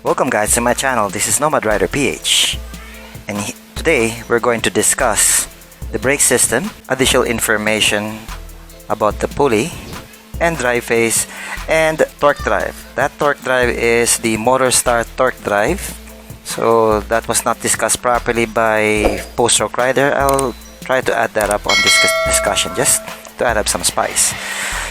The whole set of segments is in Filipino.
Welcome guys to my channel. This is Nomad Rider PH, and today we're going to discuss the brake system, additional information about the pulley and drive phase, and torque drive. That torque drive is the motor start torque drive, so that was not discussed properly by Post-Stroke Rider. I'll try to add that up on this discussion just to add up some spice.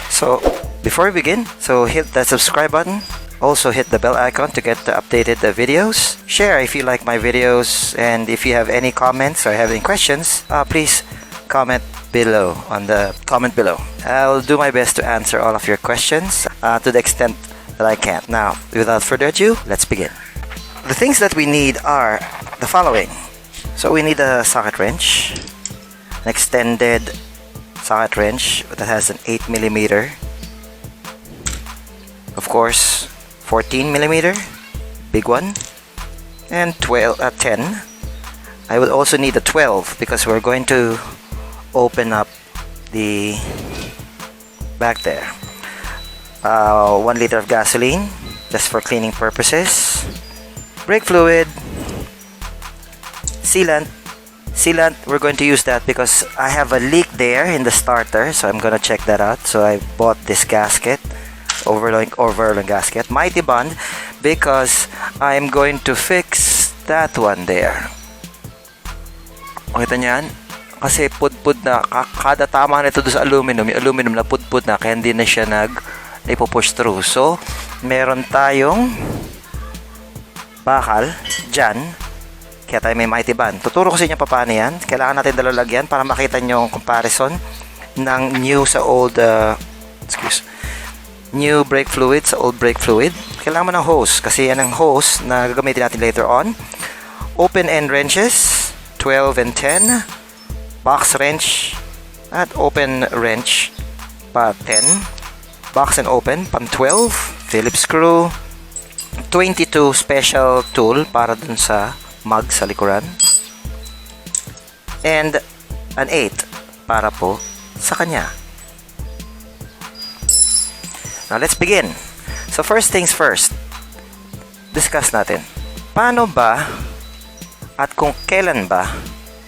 So before we begin, so hit that subscribe button. Also hit the bell icon to get the updated videos. Share if you like my videos, and if you have any comments or have any questions, please comment below on the comment below. I'll do my best to answer all of your questions to the extent that I can. Now, without further ado, let's begin. The things that we need are the following. So we need a socket wrench, an extended socket wrench that has an 8mm. Of course, 14mm, big one, and 10. I will also need a 12 because we're going to open up the back there. 1 liter of gasoline just for cleaning purposes, brake fluid, sealant. We're going to use that because I have a leak there in the starter, so I'm gonna check that out. So I bought this gasket, overlong gasket, Mighty Bond, because I'm going to fix that one there. Makita nyo yan? Kasi pudpud na, kada tama nito doon sa aluminum, yung aluminum na pudpud na, kaya hindi na siya naipupush through. So meron tayong bakal dyan, kaya tayo may Mighty Bond. Tuturo ko sa inyo paano yan. Kailangan natin dalalagyan para makita nyo yung comparison ng new sa old new brake fluid sa old brake fluid. Kailangan mo ng hose kasi yan ang hose na gagamitin natin later on. Open end wrenches 12 and 10, box wrench at open wrench pa 10, box and open pang 12, Phillips screw, 22 special tool para dun sa mug sa likuran, and an 8 para po sa kanya. Now let's begin. So first things first, discuss natin paano ba at kung kailan ba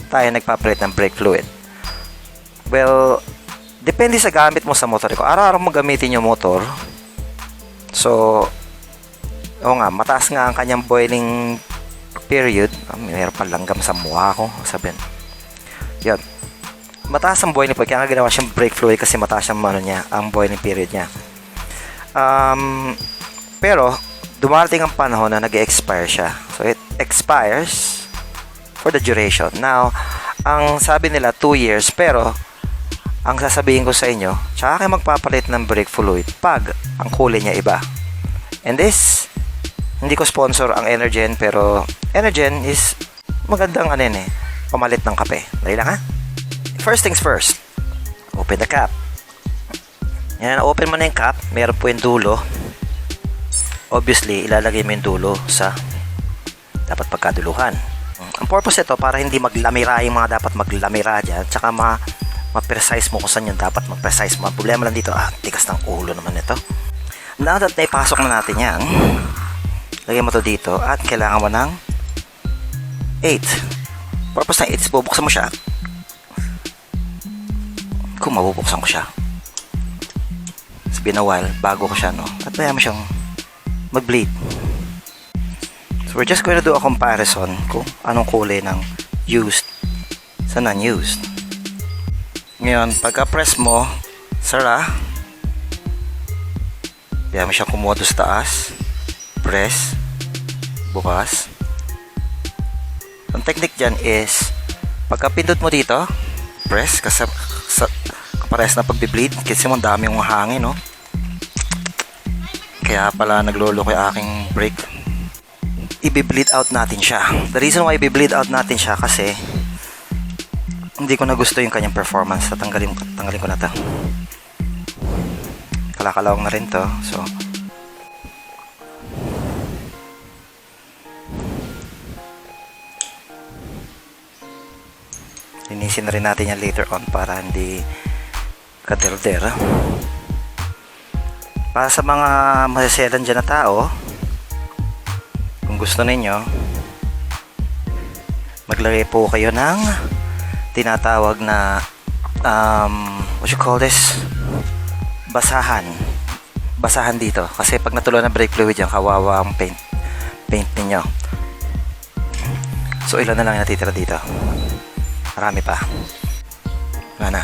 tayo nagpapalit ng brake fluid. Well, depende sa gamit mo sa motor ko. Araw-araw mo gamitin yung motor, so mataas nga ang kanyang boiling period. Mayroon pa langgam sa mukha ko, sabihin yun, mataas ang boiling period, kaya nga ginawa siyang brake fluid kasi mataas ang ang boiling period niya. Pero dumarating ang panahon na nag-expire siya. So it expires for the duration. Now, ang sabi nila 2 years, pero ang sasabihin ko sa inyo, tsaka kayo magpapalit ng brake fluid pag ang kulay niya iba. And this, hindi ko sponsor ang Energen, pero Energen is magandang pamalit ng kape. Dali lang ha. First things first, open the cap. Yan, open mo na yung cap. Meron po yung dulo. Obviously, ilalagay mo yung dulo sa dapat pagkaduluhan. Ang purpose ito, para hindi maglamira yung mga dapat maglamira dyan, tsaka ma-precise mo kung saan yung dapat mag-precise mo. Ang problema lang dito, tigas ng ulo naman ito. Now that naipasok na natin yan, lagay mo to dito at kailangan mo ng 8. Purpose ng 8 is bubuksan mo siya. Kung mabubuksan ko siya, been a while bago ko siya, at kaya mo siyang mag-bleed. So we're just going to do a comparison kung anong kulay ng used sa non-used. Ngayon, pagka-press mo, sara, kaya mo siyang kumuha doon sa taas, press, bukas. Ang technique dyan is pagka-pindot mo dito, press, kasi kapares na pagbe-bleed kasi mo dami yung hangin, kaya pala naglolo ko yung aking brake. I-bleed out natin siya. The reason why i-bleed out natin siya kasi hindi ko na gusto yung kanyang performance. Tanggalin ko na to. Kalakalawang na rin to. So linisin na rin natin yan later on para hindi kaderdera. Para sa mga masaselan dyan na tao, gusto ninyo, maglagay po kayo ng tinatawag na what you call this, basahan dito, kasi pag natuloy na brake fluid yan, kawawa ang paint ninyo. So ilan na lang yung natitira dito, marami pa, wala na,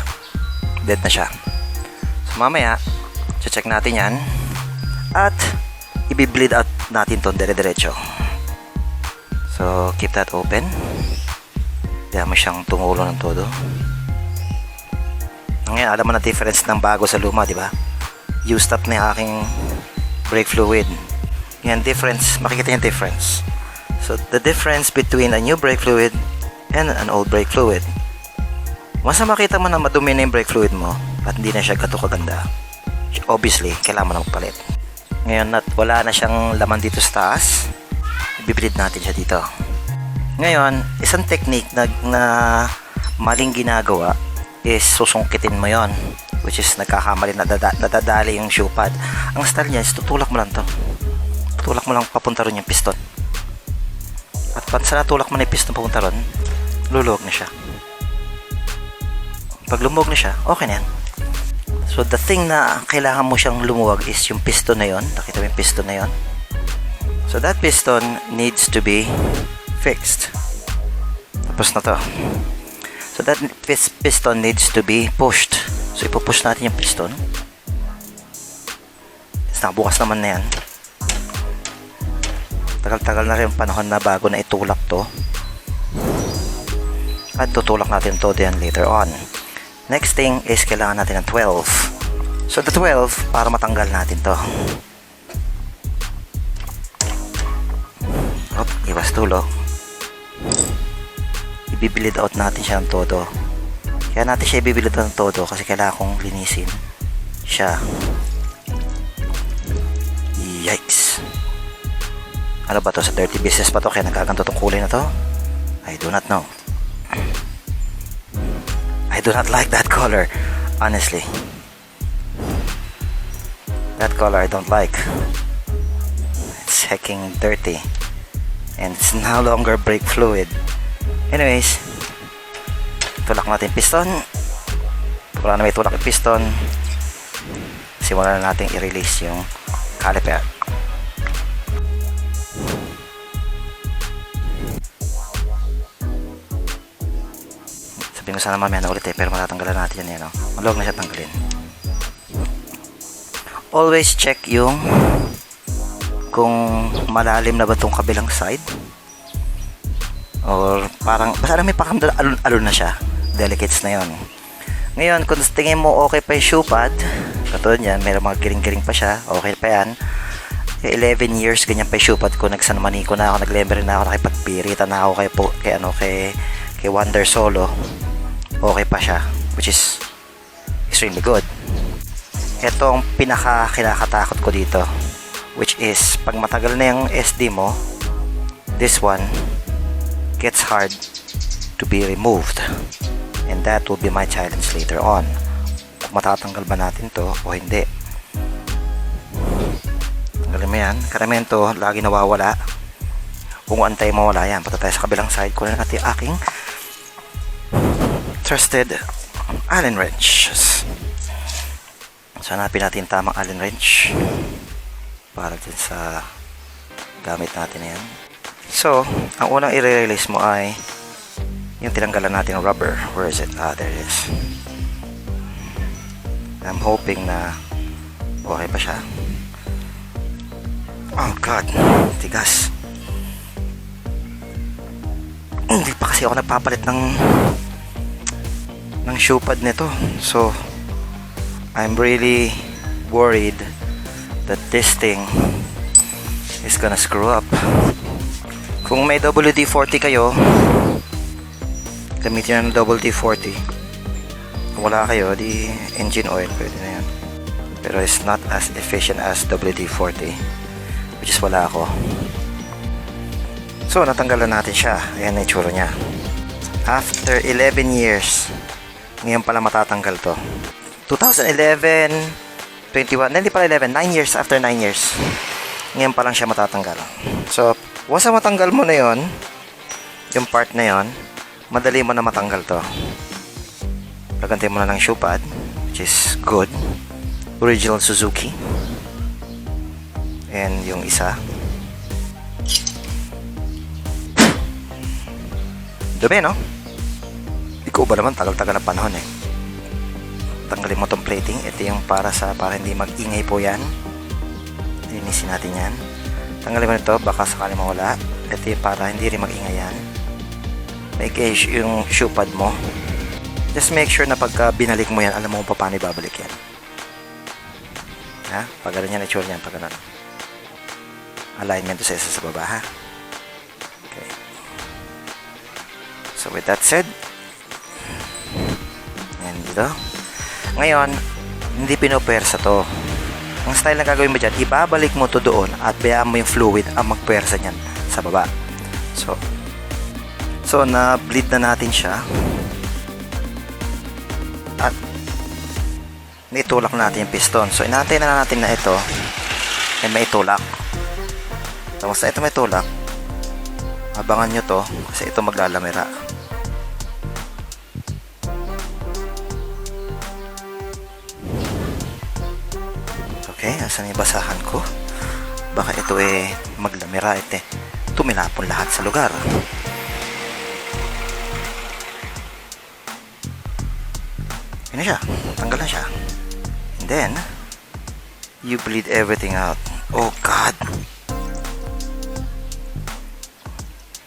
dead na siya. So mamaya check natin yan at i-bleed out natin to dire-diretso. So keep that open, kaya mo siyang tumulo ng todo. Ngayon alam mo na difference ng bago sa luma, di ba? Used up na yung aking brake fluid. Yan difference, makikita yung difference. So the difference between a new brake fluid and an old brake fluid, once na makita mo na madumi na yung brake fluid mo at hindi na siya gato kaganda, obviously kailangan mo na magpalit. Ngayon at wala na siyang laman dito sa taas, i-bleed natin siya dito. Ngayon isang technique na maling ginagawa is susungkitin mo yon, which is nagkakamali, nadadali yung shoe pad. Ang style niya is tutulak mo lang to, tutulak mo lang papunta ron yung piston, at pag sa natulak mo na yung piston papunta ron, luluwag na siya. Pag lumuwag na siya, okay na yan. So the thing na kailangan mo siyang lumuwag is yung piston na yon. Nakita mo yung piston na yon? So that piston needs to be fixed. Tapos na to. So that piston needs to be pushed. So ipupush natin yung piston. Tapos nakabukas naman na yan. Tagal-tagal na rin yung panahon na bago na itulak to. At tutulak natin to din later on. Next thing is kailangan natin ng 12. So the 12 para matanggal natin to. Iwas tulo. I-bleed out natin siya ng todo. Kaya natin siya i-bleed out ng todo kasi kailangan kong linisin siya. Yikes. Ano ba to? Sa dirty business pa to kaya nagaganto tong kulay na to? I do not know. I do not like that color, honestly. That color I don't like. It's hecking dirty, and it's no longer brake fluid. Anyways, tulak natin piston. Wala na may tulak yung piston, simulan na natin i-release yung caliper. Sabihin ko sana mamaya na ulit pero matatanggalan natin yan, no? Maluwag na siya tanggalin. Always check yung kung malalim na ba itong kabilang side, or parang basta may alon na siya, delicates na yon. Ngayon kung tingin mo okay pa yung shoe pad, katulad yan, may mga giring-giring pa siya, okay pa yan. 11 years ganyan pa yung shoe pad ko, nagsanmaniko na ako, naglember na ako, nakipagpirita na ako kay Wonder Solo. Okay pa siya, which is extremely good. Ito ang kinakatakot ko dito, which is pag matagal na yung SD mo, this one gets hard to be removed, and that will be my challenge later on, kung matatanggal ba natin to o hindi. Tanggalin mo yan. Karamihan to lagi nawawala, kung antay mawala yan. Punta tayo sa kabilang side, kunin natin aking trusted Allen wrench. So hanapin natin tamang Allen wrench para din sa gamit natin na yan. So ang unang i-release mo ay yung tinanggalan natin ng rubber. Where is it? There it is. I'm hoping na okay pa siya. Oh god, tigas. Hindi pa kasi ako nagpapalit ng shoe pad nito, so I'm really worried that this thing is gonna screw up. Kung may WD-40 kayo, gamitin ng WD-40. Kung wala kayo, di engine oil, pwede na yan. Pero it's not as efficient as WD-40, which is wala ako. So natanggalan natin siya. Ayan na itsura niya. After 11 years, ngayon pala matatanggal to. 2011, 21, hindi pala 11, 9 years, after 9 years, ngayon pa lang siya matatanggal. So Once na matanggal mo na yon, yung part na yon, madali mo na matanggal to. Lagantay mo na ng shoe pad, which is good. Original Suzuki. And yung isa. Dumi, no? Ikaw ba naman, tagal-tagal na panahon eh. Tanggalin mo tong plating. Ito yung para hindi mag-ingay po yan. Linisin natin yan. Tanggalin mo nito, baka sakali mawala. Ito yung para hindi rin mag-ingay yan. Make yung shoe pad mo. Just make sure na pagka binalik mo yan, alam mo kung paano ibabalik yan. Ha? Pag gano'n yan, itsura yan. Pag gano'n. Alignment to sa isa sa baba, ha? Okay. So, with that said, yan dito. Ngayon, hindi pinopwersa to. Ang style na gagawin mo dyan, ibabalik mo to doon at bayaan mo yung fluid ang magpwersa niyan sa baba. So na-bleed na natin siya. At naitulak natin yung piston. So, inaantay na natin na ito ay may tulak. Tapos na ito may tulak, abangan nyo to kasi ito maglalamera. Okay, asan yung basahan ko? Baka ito maglamera. Tumilapon lahat sa lugar. Yun na siya, tanggal na siya. And then you bleed everything out. Oh God,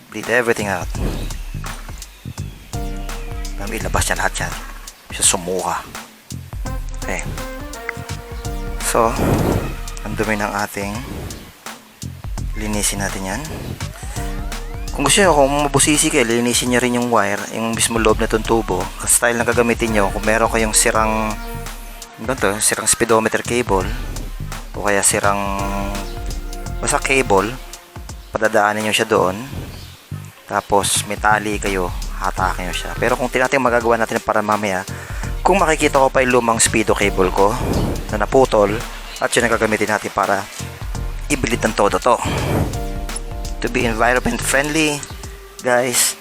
bleed everything out. Ilabas niya lahat yan. Siya sumuka. Okay. So, ang dumi ng ating linisin natin yan. Kung gusto nyo, kung mabusisi kayo, linisin nyo rin yung wire, yung mismo loob na itong tubo. Kasi style na gagamitin nyo, kung meron kayong sirang speedometer cable, o kaya basta cable, padadaanin nyo siya doon. Tapos may tali kayo, hatakin nyo siya. Pero kung tinatin magagawa natin para mamaya, kung makikita ko pa yung lumang speedo cable ko na naputol, at yun ang gagamitin natin para ibilid ng todo to. To be environment friendly, guys,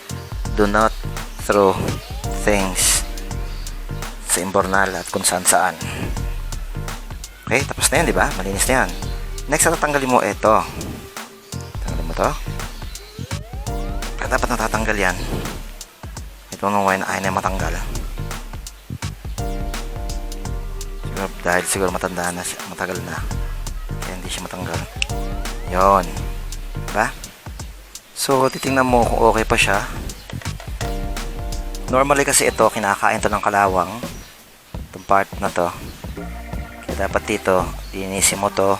do not throw things sa imbornal at kung saan. Okay, tapos na yan, di ba? Malinis na yan. Next, tatanggalin mo ito. Tanggalin mo to. Dapat natatanggal yan. Ito nung wine ay na matanggal. Siguro matanda na siya, matagal na. Kaya hindi siya matanggal. Yon. Diba? So, titingnan mo kung okay pa siya. Normally kasi ito, kinakain to ng kalawang. Itong part na to. Kaya dapat dito, linisin mo to,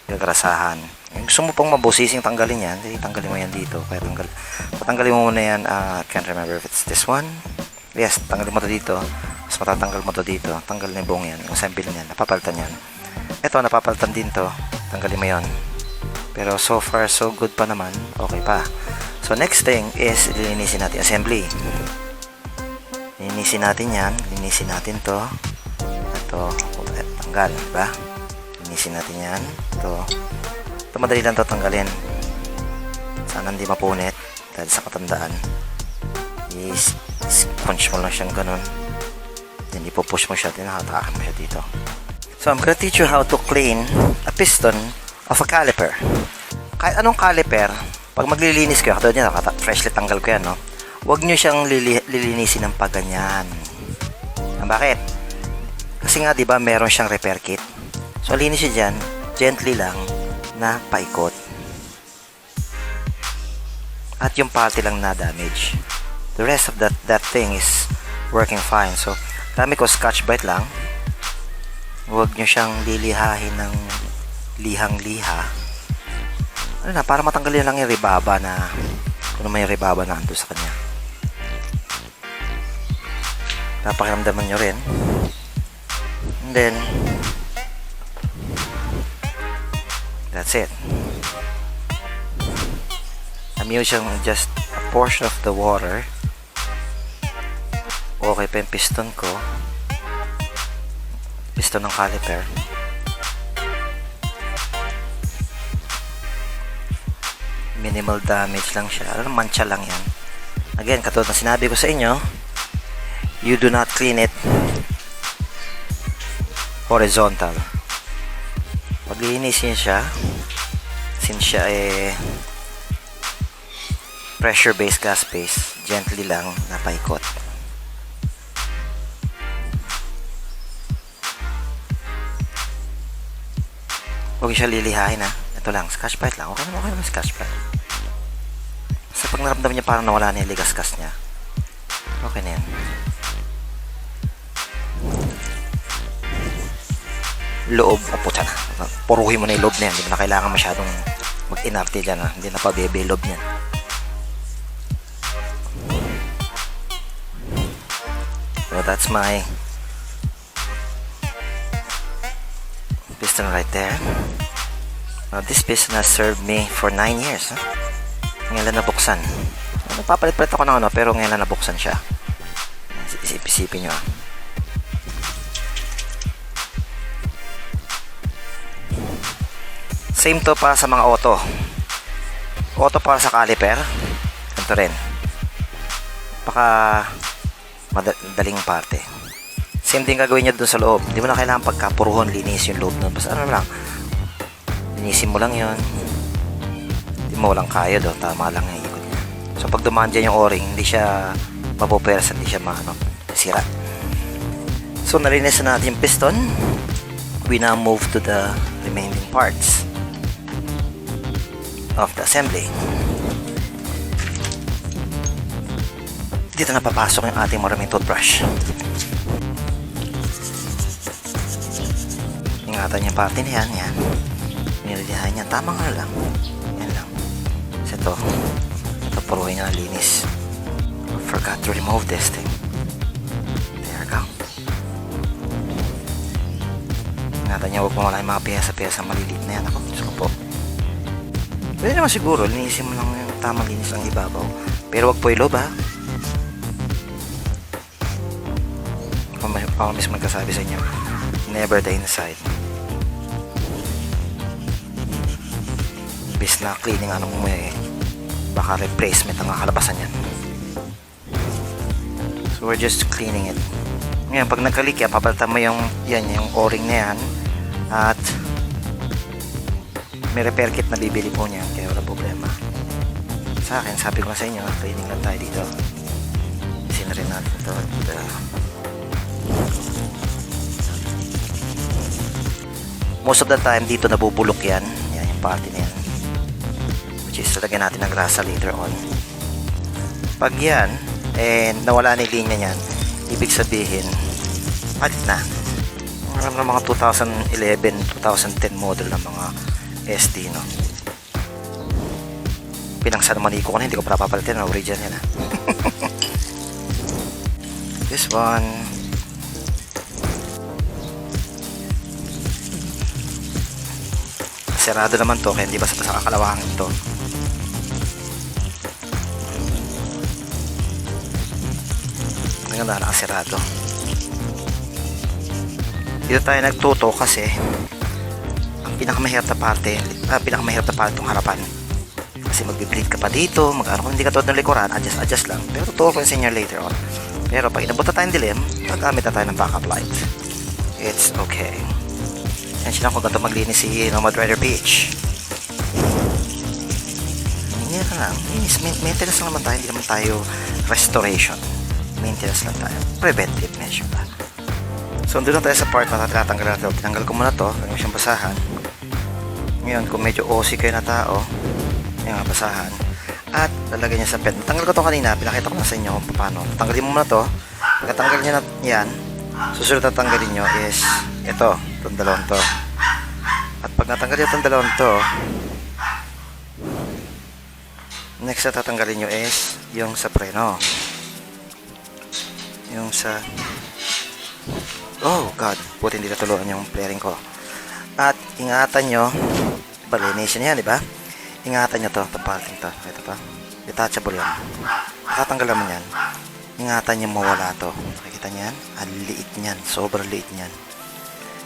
gagrasahan. Kung gusto mo pang mabusising tanggalin yan, tanggalin mo yan dito. Kaya patanggalin mo muna yan. Can't remember if it's this one. Yes, tanggalin mo to dito. Mas matatanggal mo to dito. Tanggal na yung buong yan. Yung sample niyan, napapalitan yan. Ito, napapalitan din to. Tanggalin mo yon. Pero so far, so good pa naman. Okay pa. So, next thing is, linisin natin assembly. Linisin natin yan. Linisin natin to. Ito, tanggal. Diba? Linisin natin yan. Ito madali lang ito tanggalin. Sana hindi mapunit. Dahil sa katandaan. Punch mo lang siyang ganun. Then, ipupush mo siya. Tinahatakan mo siya dito. So, I'm gonna teach you how to clean a piston of a caliper. Kahit anong caliper, pag maglilinis kayo, katulad nyo, freshly tanggal ko yan, no? Huwag nyo siyang lilinisin ng paganyan. Bakit? Kasi nga, di ba, meron siyang repair kit. So, linis siya dyan, gently lang, na paikot. At yung party lang na damage. The rest of that thing is working fine. So, gamit ko Scotch-Brite lang. Huwag nyo siyang lilihahin ng lihang-liha. Ano na, para matanggalin lang yung ribaba na kung may ribaba na ando sa kanya. Napakiramdaman nyo rin. And then, that's it. I'm using just a portion of the water. Okay pa yung piston ko. Piston ng caliper. Minimal damage lang siya. Mancha lang yan. Again, katulad na sinabi ko sa inyo, you do not clean it horizontal. Paglinisin siya, since siya pressure based, gas based, gently lang napaikot. Huwag siya lilihain ha. Ito lang, scotch brite lang. Okay naman scotch brite. Sa pag naramdam niya parang nawala na yung ligas-gas niya, okay na yan. Loob, puta na. Puruhin mo na yung loob na yan. Hindi mo na kailangan masyadong mag-inarte dyan ha. Hindi na pa bebe loob niyan. So that's my piston right there. Now this piston has served me for 9 years. Huh? Ngayon lang nabuksan. Nagpapalit-palit ako ng pero ngayon lang nabuksan siya. Isip-isipin nyo. Same to para sa mga auto. Auto para sa caliper. Ito rin. Baka madaling parte. Same din gagawin nyo dun sa loob. Hindi mo na kailangan pagkapuruhon linis yung loob nun. Basta ano lang, linisin mo lang yun. Hindi mo walang kaya doon. Tama lang yung ikot niya. So pag dumaan dyan yung o-ring, hindi siya mapupersa, hindi siya sira. So nalinis na natin yung piston. We now move to the remaining parts of the assembly. Dito na papasok yung ating maraming toothbrush. Ingatan yung parte na yan. Nililihan niya. Tama nga lang. Yan lang. Kasi ito puruhin niya na linis. I forgot to remove this thing. There we go. Ingatan niya. Huwag mo wala yung mga piyesa-piyesa maliliit na yan. Ako, Diyos ko po. Pwede naman siguro. Linisin mo lang yung tamang linis ng ibabaw. Pero wag po ilob ha. Ako mismo magkasabi sa inyo, never the inside. Bis na cleaning mo baka replacement ang kakalabasan yan. So we're just cleaning it. Ngayon pag nagkalik yan, papalitan mo yung o-ring na yan, at may repair kit na bibili po niyan, kaya wala problema. Sa akin, sabi ko sa inyo, cleaning lang tayo dito. Isin na rin natin ito. Most of the time dito nabubulok yan yung parte na yan, which is talagyan natin ng grasa later on. Pag yan nawala na yung linya yan, ibig sabihin palit na. Alam ng mga 2011 2010 model ng mga SD, no? Pinangsan naman ko na, hindi ko para papalitin, original yan ha. This one sarado naman to, kaya hindi basta kakalawangin to. Ang ganda, nakasirado. Dito tayo nagtuto kasi ang pinakamahirap na parte itong harapan. Kasi magbi-bleed ka pa dito, kung hindi ka tulad ng likuran, adjust lang. Pero tuto ko sa inyo later on. Pero pag inabot na tayong dilim, gagamit na tayo ng backup light. It's okay. Yan sila kung ganito maglinis si Nomad Rider PH. Yan na lang. Maintenance lang naman tayo. Hindi naman tayo restoration. Maintenance lang tayo. Preventive measure ba. So, doon na tayo sa part na tatanggal natin. Tinanggal ko muna to. Huwag mo siyang basahan. Ngayon, kung medyo OC kayo na tao, yung basahan. At lalagay niya sa pet. Natanggal ko to kanina. Pinakita ko na sa inyo kung paano. Tatanggalin mo muna to. Pagkatanggal niya na yan, susunod na tanggalin nyo is ito. Itong dalawang to. At pag natanggal nyo itong dalawang to, next na tatanggalin nyo is yung sa preno. Yung sa oh god, buti hindi natuluan yung flaring ko. At ingatan nyo, balinisin yan, diba? Ingatan nyo to, tapating to. Ito pa, detachable yan. Tatanggal naman yan. Ingatan nyo mawala to. Nakikita nyo yan? Ang liit nyan, sobrang liit nyan.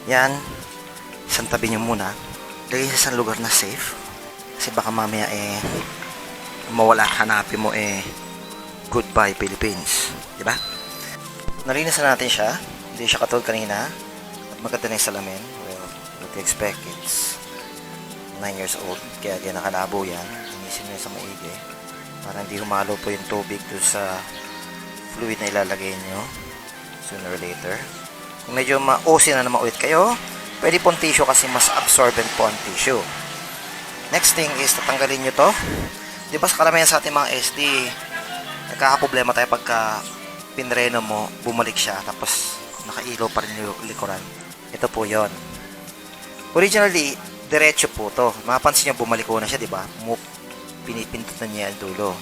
Yan, isang tabi nyo muna. Lagay sa isang lugar na safe. Kasi baka mamaya mawala at hanapin mo goodbye Philippines, di ba? Nalinis na natin siya, hindi siya katulad kanina at maganda na yung salamin. Well, what do you expect? It's 9 years old, kaya di nakalabo yan. Linisin nyo sa maigi para hindi humalo po yung tubig doon sa fluid na ilalagay nyo sooner or later. Kung medyo ma-OC na naman ulit kayo, pwede pong tissue kasi mas absorbent po ang tissue. Next thing is tatanggalin nyo to. Di ba sa karamihan sa ating mga SD, nagkakaproblema tayo pagka pinreno mo, bumalik siya, tapos nakailaw pa rin yung likuran. Ito po yon. Originally, diretso po to. Mapapansin nyo, bumalik ko na siya, di ba? Pinipindot na niya ang dulo.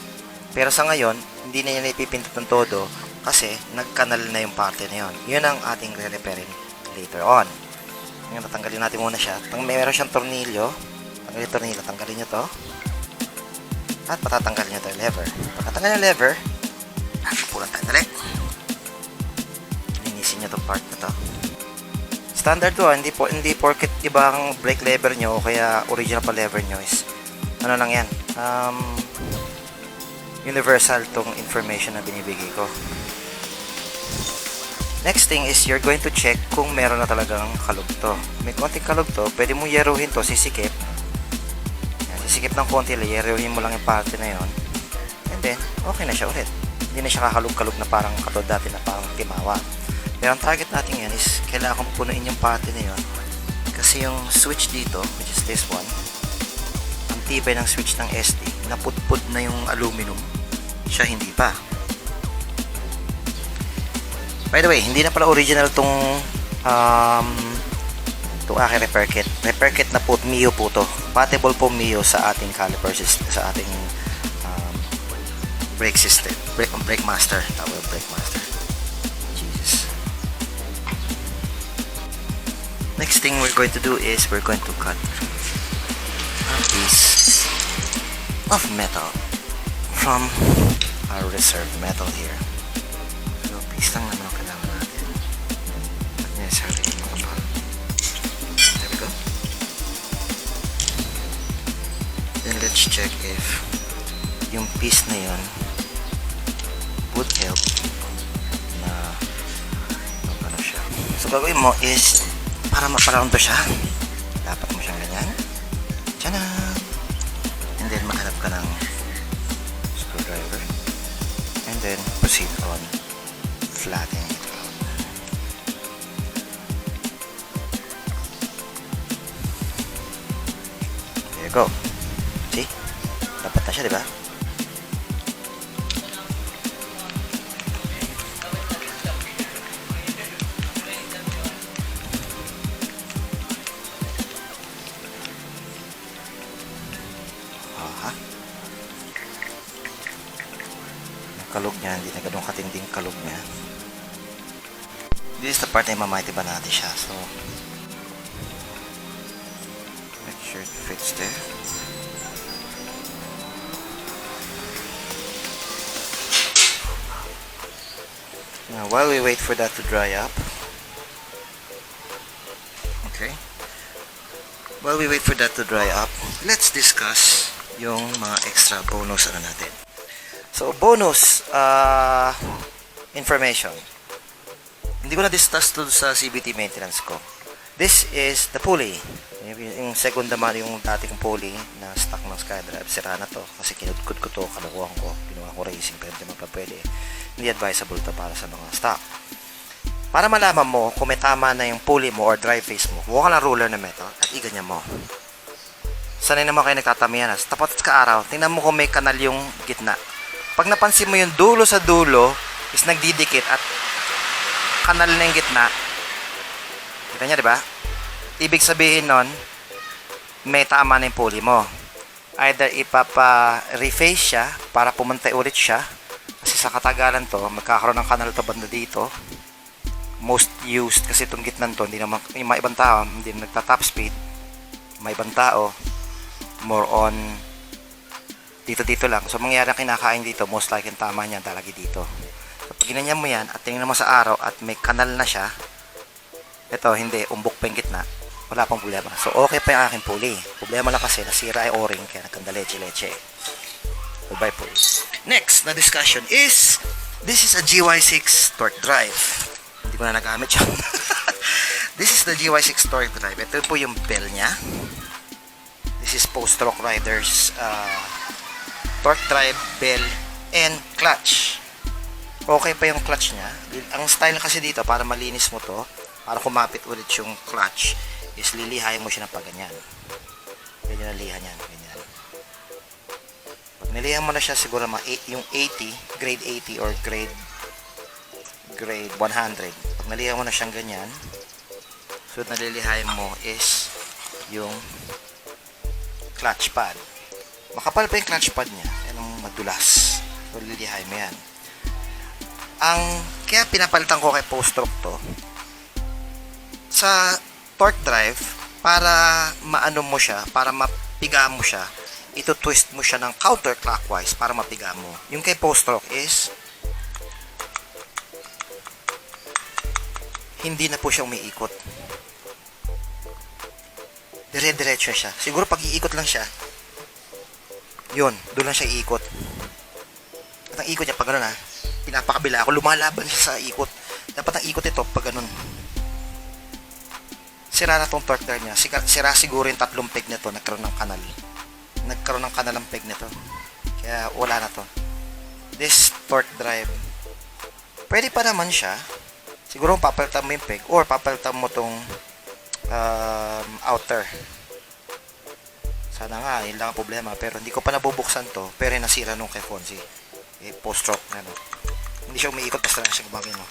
Pero sa ngayon, hindi na niya ipipindot ng todo kasi nagkanal na yung parte na yon. Yun ang ating re-repairing later on. Ngayon, tatanggalin natin muna siya. Meron siyang tornilyo. Tanggalin yung tornilyo. Tanggalin nyo to. At patatanggalin nyo to yung lever. Pagkatanggal yung lever, pulang tayo. Dali. Linisin nyo itong part na to. Standard to, hindi porket ibang brake lever nyo o kaya original pa lever nyo is ano lang yan, universal tong information na binibigay ko. Next thing is you're going to check kung meron na talagang kalog to. May konting kalog to, pwede mo yeruhin to, sisikip. Yan, sisikip ng konti, yeruhin mo lang yung parte na yon. And then, okay na siya ulit. Hindi na siya kakalog-kalog na parang katulad dati na parang timawa. Pero ang target natin yan is kailangan kong punuin yung parte na yon. Kasi yung switch dito, which is this one, ang tibay ng switch ng SD, napudpud na yung aluminum. Siya hindi pa. By the way, hindi na pala original tong aking repair kit. Repair kit na po, Mio po to. Compatible po Mio sa ating caliper system, sa ating brake system. Brake master. Tawag brake master. Jesus. Next thing we're going to do is we're going to cut a piece of metal from our reserve metal here. So, piece lang naman ang kailangan natin. Not necessarily yung mga pa. There we go. Then let's check if yung piece na yun would help na ano siya. So, gagawin mo is para maparoundo siya, dapat mo siyang ganyan. Tiyanan! And then, maghanap ka ng screwdriver. And then, proceed on flattening it out. There you go. See? Dapat na siya, diba? Kalog niya, hindi na ganun katinding kalog niya. This is the part na mamahiti ba natin siya, so make sure it fits there. Now while we wait for that to dry up, okay, while we wait for that to dry up, let's discuss yung mga extra bonus ano natin. So, bonus information. Hindi ko na-discuss to sa CVT maintenance ko. This is the pulley. Yung second naman yung dati kong pulley na stock ng SkyDrive. Sira na to kasi kinudkod ko to, kalukuhan ko. Ginawa ko racing pero hindi mapapwede. Hindi advisable to para sa mga stock. Para malaman mo kung may tama na yung pulley mo or drive face mo, huwag ka ng ruler na metal at iganyan mo. Sanay naman kayo nagtatamihan. Tapat ka araw, tingnan mo kung may kanal yung gitna. Pag napansin mo yung dulo sa dulo is nagdidikit at kanal na yung gitna. Kita niya, di ba? Ibig sabihin nun, may tama na yung pulley mo. Either ipapa-reface siya para pumantay ulit siya. Kasi sa katagalan to, magkakaroon ng kanal to banda dito. Most used kasi itong gitnan to, hindi naman, yung mga ibang tao, hindi nagta-top speed. May ibang tao, more on dito lang. So, mangyayari ang kinakain dito, most likely yung tama niya, talagi dito. So, pag ginanyan mo yan, at tingnan mo sa araw, at may kanal na siya, ito, hindi, umbok pa yung gitna, wala pang problema. So, okay pa yung aking pulley. Problema lang kasi, nasira ay o-ring, kaya nagkanda leche-leche. Goodbye po. Next na discussion is, this is a GY6 torque drive. Hindi ko na nagamit yun. This is the GY6 torque drive. Ito po yung bell niya. This is post-stroke riders torque drive, bell, and clutch. Okay pa yung clutch niya. Ang style kasi dito, para malinis mo to, para kumapit ulit yung clutch, is lilihayin mo siya ng paganyan. Ganyan ang liha niyan. Ganyan. Pag nilihan mo na siya, siguro yung 80, grade 80 or grade 100. Pag nalihan mo na siyang ganyan, so nalilihayin mo is yung clutch pad. Makapal pa yung clutch pad niya. Yan ang madulas. So lilihayin mo yan. Kaya pinapalitan ko kay post-stroke to sa torque drive, para maano mo siya, para mapiga mo siya, ito twist mo siya ng counterclockwise para mapiga mo. Yung kay post-stroke is hindi na po siya umiikot. Dire-diretso siya. Siguro pag iikot lang siya, yun, doon lang siya iikot. At ang ikot niya pag gano'n pinapakabila ako, lumalaban siya sa ikot. Dapat ang ikot ito pag ganun. Sira na tong torque drive niya. Sira siguro yung 3 peg nito, nagkaroon ng kanal. Nagkaroon ng kanal ang peg nito. Kaya wala na to. This torque drive, pwede pa naman siya. Siguro papalitan mo yung peg or papalitan mo tong outer. Sana nga, yun lang ang problema. Pero hindi ko pa nabubuksan to. Pero nasira nung kay Fonzie. Post-stroke na hindi siya umiikot, basta lang siya gumagano.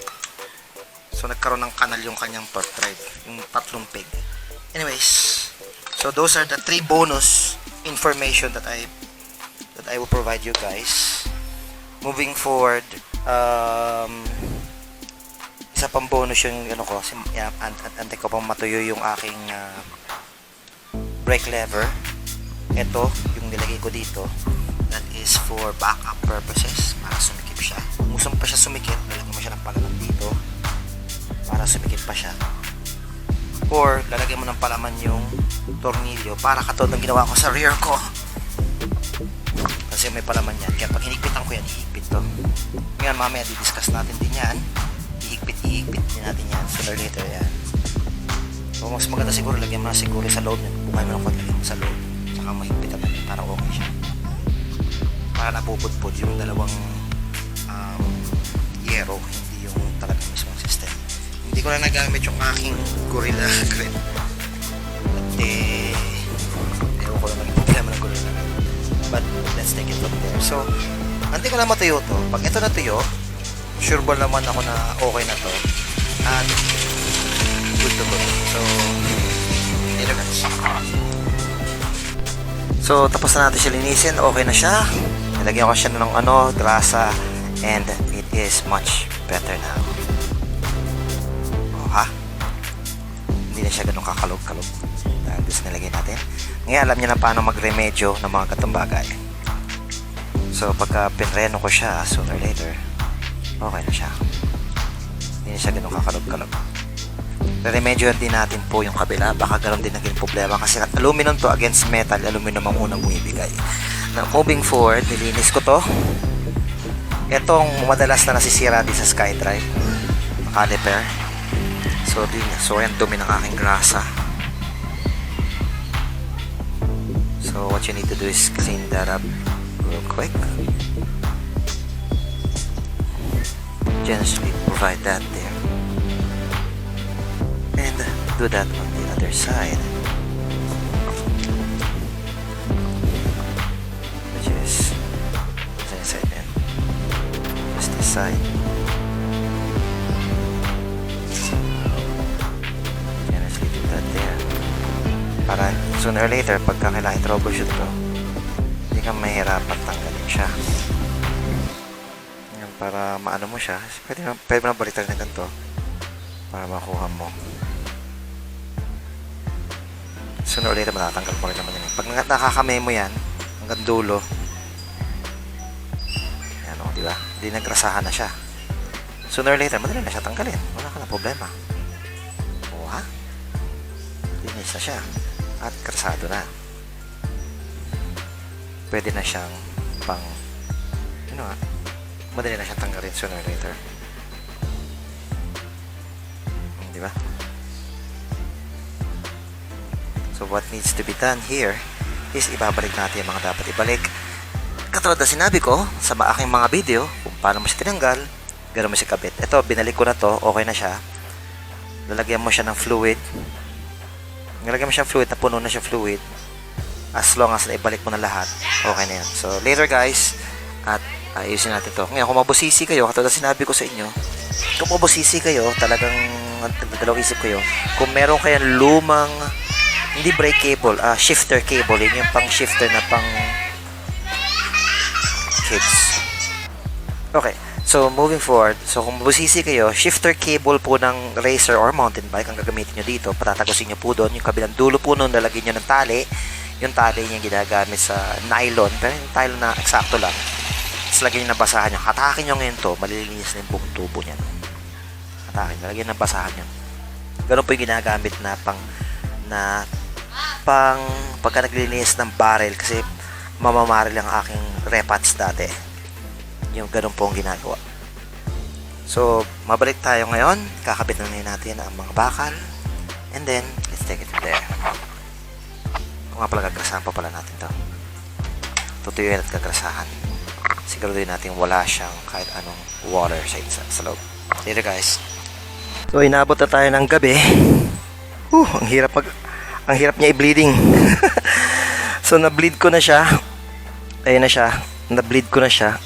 So nagkaroon ng kanal yung kanyang torque drive, yung 3 peg. Anyways, so those are the 3 bonus information that I will provide you guys. Moving forward, isa pang bonus yung ko, antay ko pang matuyo yung aking brake lever. Ito yung nilagay ko dito, that is for backup purposes, para sumikip siya. Kung pa siya sumikip, lalagyan mo siya ng palaman dito para sumikip pa siya, or lalagyan mo ng palaman yung tornilyo para katulad ng ginawa ko sa rear ko, kasi may palaman yan. Kaya pag hinigpitan ko yan, ihigpit to. Ngayon mamaya di-discuss natin din yan, ihigpit din natin yan sooner or later yan. So mas maganda siguro lagyan mo na siguro sa loob yan, bukay mo lang lagyan mo sa loob, saka mahigpitan natin para okay siya, para napupudpud yung dalawang yero, hindi yung talagang mismong system. Hindi ko na nagamit yung aking Gorilla Grip. At ewan ko lang naman ng Gorilla Grip. But let's take it from there. So, hindi ko na matuyo to. Pag ito natuyo, sure ball naman ako na okay na to. At good to go. So, later guys. So, tapos na natin siya linisin. Okay na siya. Nilagyan ko siya ng grasa, and it is much better now. Oh, ha? Hindi na siya ganun kakalog-kalog dahil gusto nilagay natin. Ngayon alam niya na paano magremedyo ng mga gatong bagay. So pagka pinreno ko siya, sooner or later okay na siya. Hindi na siya ganun kakalog-kalog. Remedyohan din natin po yung kabila. Baka ganoon din naging problema kasi aluminum to against metal. Aluminum ang unang bumibigay. Now moving forward, nilinis ko to. Itong madalas na nasisira din sa SkyDrive caliper. So yan dumi ng aking grasa. So what you need to do is clean that up real quick. Generously provide that there, and do that on the other side, which is inside then. This side. Generously do that there. Para sooner or later, pagka kailangan troubleshoot to, hindi ka mahirapan tanggalin siya. Yan, para maano mo siya, pwede mo na baliktad na ganito para makuha mo. Sooner or later, matatanggal mo rin naman yan. Pag nakakame mo yan, hanggang dulo, di ba? Hindi nagrasahan na siya. Sooner or later, madali na siya tanggalin. Wala ka na problema. O ha? Linis na siya. At krasado na. Pwede na siyang pang Yun nga. Madali na siya tanggalin sooner or later. Di ba? So what needs to be done here is ibabalik natin yung mga dapat ibalik. Katulad na sinabi ko sa aking mga video kung paano mo siya tinanggal, gano'n mo siya kabit. Ito, binalik ko na to, okay na siya. Lalagyan mo siya ng fluid. Nilagyan mo siya ng fluid, napuno na siya fluid. As long as naibalik mo na lahat, okay na yan. So later guys, at ayusin natin to. Ngayon, kung mabusisi kayo, katulad na sinabi ko sa inyo, kung mabusisi kayo, talagang nagdadalawang isip kayo, kung meron kayang lumang, hindi brake cable, shifter cable, yun yung pang shifter na pang kids. Okay, so moving forward, so kung mabusisi kayo, shifter cable po ng racer or mountain bike ang gagamitin nyo dito, patatagusin nyo po doon, yung kabilang dulo po nun, lalagyan nyo ng tali, yung tali niya ginagamit sa nylon, pero yung nylon na eksakto lang, tapos lagyan nyo ng basahan nyo, hatakin nyo ngayon to, malilinis na yung buong tubo nyan, hatakin nyo, lagyan ng basahan nyo, ganun po yung ginagamit na pagka naglilinis ng barrel, kasi mamamaril ang aking repats dati. Yung ganun po ang ginagawa. So, mabalik tayo ngayon. Kakabit na natin ang mga bakal. And then, let's take it from there. Kung nga pala, gagrasahan pa pala natin to. Tutuyuin at gagrasahan. Siguraduhin natin wala siyang kahit anong water sa loob. Later guys. So, inabot na tayo ng gabi. Ang hirap niya i-bleeding. So, na-bleed ko na siya. Ayun na siya. Na-bleed ko na siya.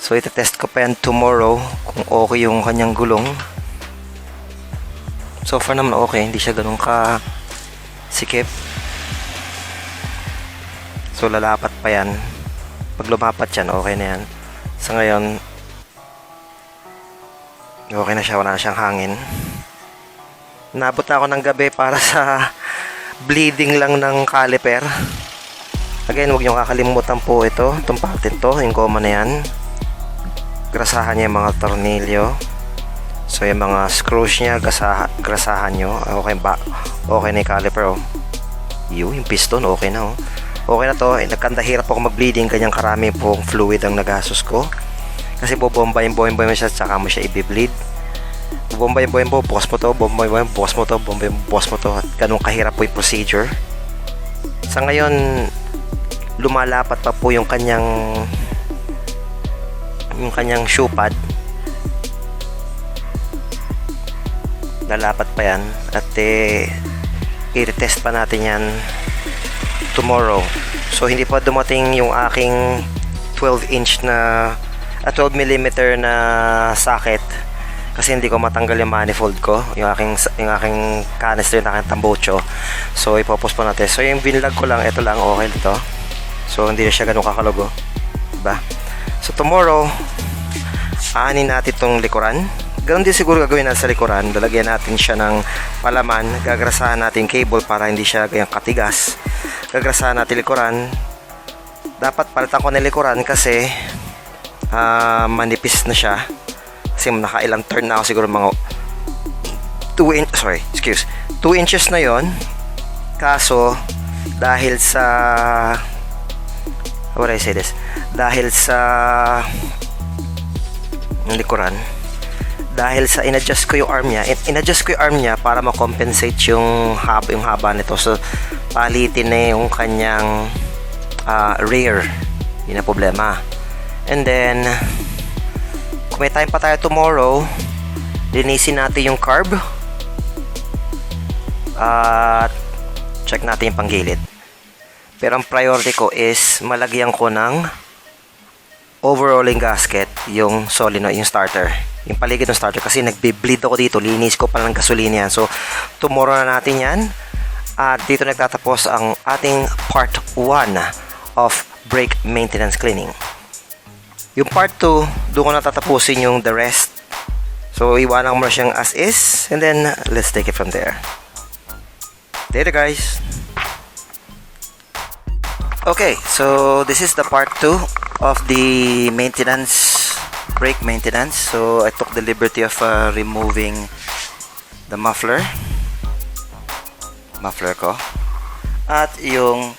So, ito-test ko pa yan tomorrow kung okay yung kanyang gulong. So far naman okay. Hindi siya ganun ka sikip. So, lalapat pa yan. Pag lumapat yan, okay na yan. Sa ngayon, okay na siya. Wala na siyang hangin. Nabot na ako ng gabi para sa bleeding lang ng caliper. Again, huwag nyo kakalimutan po ito. Itong patin to, yung goma na yan. Grasahan niya yung mga tornilyo. So, yung mga screws niya, grasahan nyo. Okay ba? Okay na yung caliper, oh. Yung piston, okay na, oh. Okay na to. Nagkanda hirap ako mag-bleeding. Kanyang karami pong fluid ang nagasos ko. Kasi bobombayin mo siya, tsaka mo siya i-bleed. Bobombayin mo, bukas mo to. Bobombayin mo, bukas mo to. Bobombayin mo, bukas mo to. Ganun kahirap po yung procedure. Sa ngayon, lumalapat pa po yung kanyang shoe pad. Lalapat pa yan at i-retest pa natin yan tomorrow. So hindi pa dumating yung aking 12mm na socket kasi hindi ko matanggal yung manifold ko, yung aking canister na aking tambocho. So ipopost pa natin. So yung binlag ko lang, ito lang, okay dito. So, hindi na siya ganun kakalogo. Diba? So, tomorrow, aanin natin itong likuran. Ganun din siguro gagawin natin sa likuran. Lalagyan natin siya ng palaman. Gagrasahan natin cable para hindi siya ganyang katigas. Gagrasahan natin likuran. Dapat palitan ko na likuran kasi manipis na siya. Kasi nakailang turn na ako siguro mga 2 inches na yon. Kaso, dahil sa dahil sa likuran, dahil sa in-adjust ko yung arm niya para ma-compensate yung haba nito. So palitin na yung kanyang rear. Yun ang problema. And then kung may time pa tayo tomorrow, linisin natin yung carb at check natin yung panggilid. Pero ang priority ko is malagyan ko ng overhauling gasket yung solenoid, yung starter, yung paligid ng starter, kasi nagbe-bleed ako dito. Linis ko pa ng gasolina yan. So tomorrow na natin yan. At dito nagtatapos ang ating part 1 of brake maintenance cleaning. Yung part 2, doon ko natatapusin yung the rest. So iwanan mo na siyang as is, and then let's take it from there. Later guys. Okay, so this is the part 2 of the brake maintenance. So I took the liberty of removing the muffler ko at yung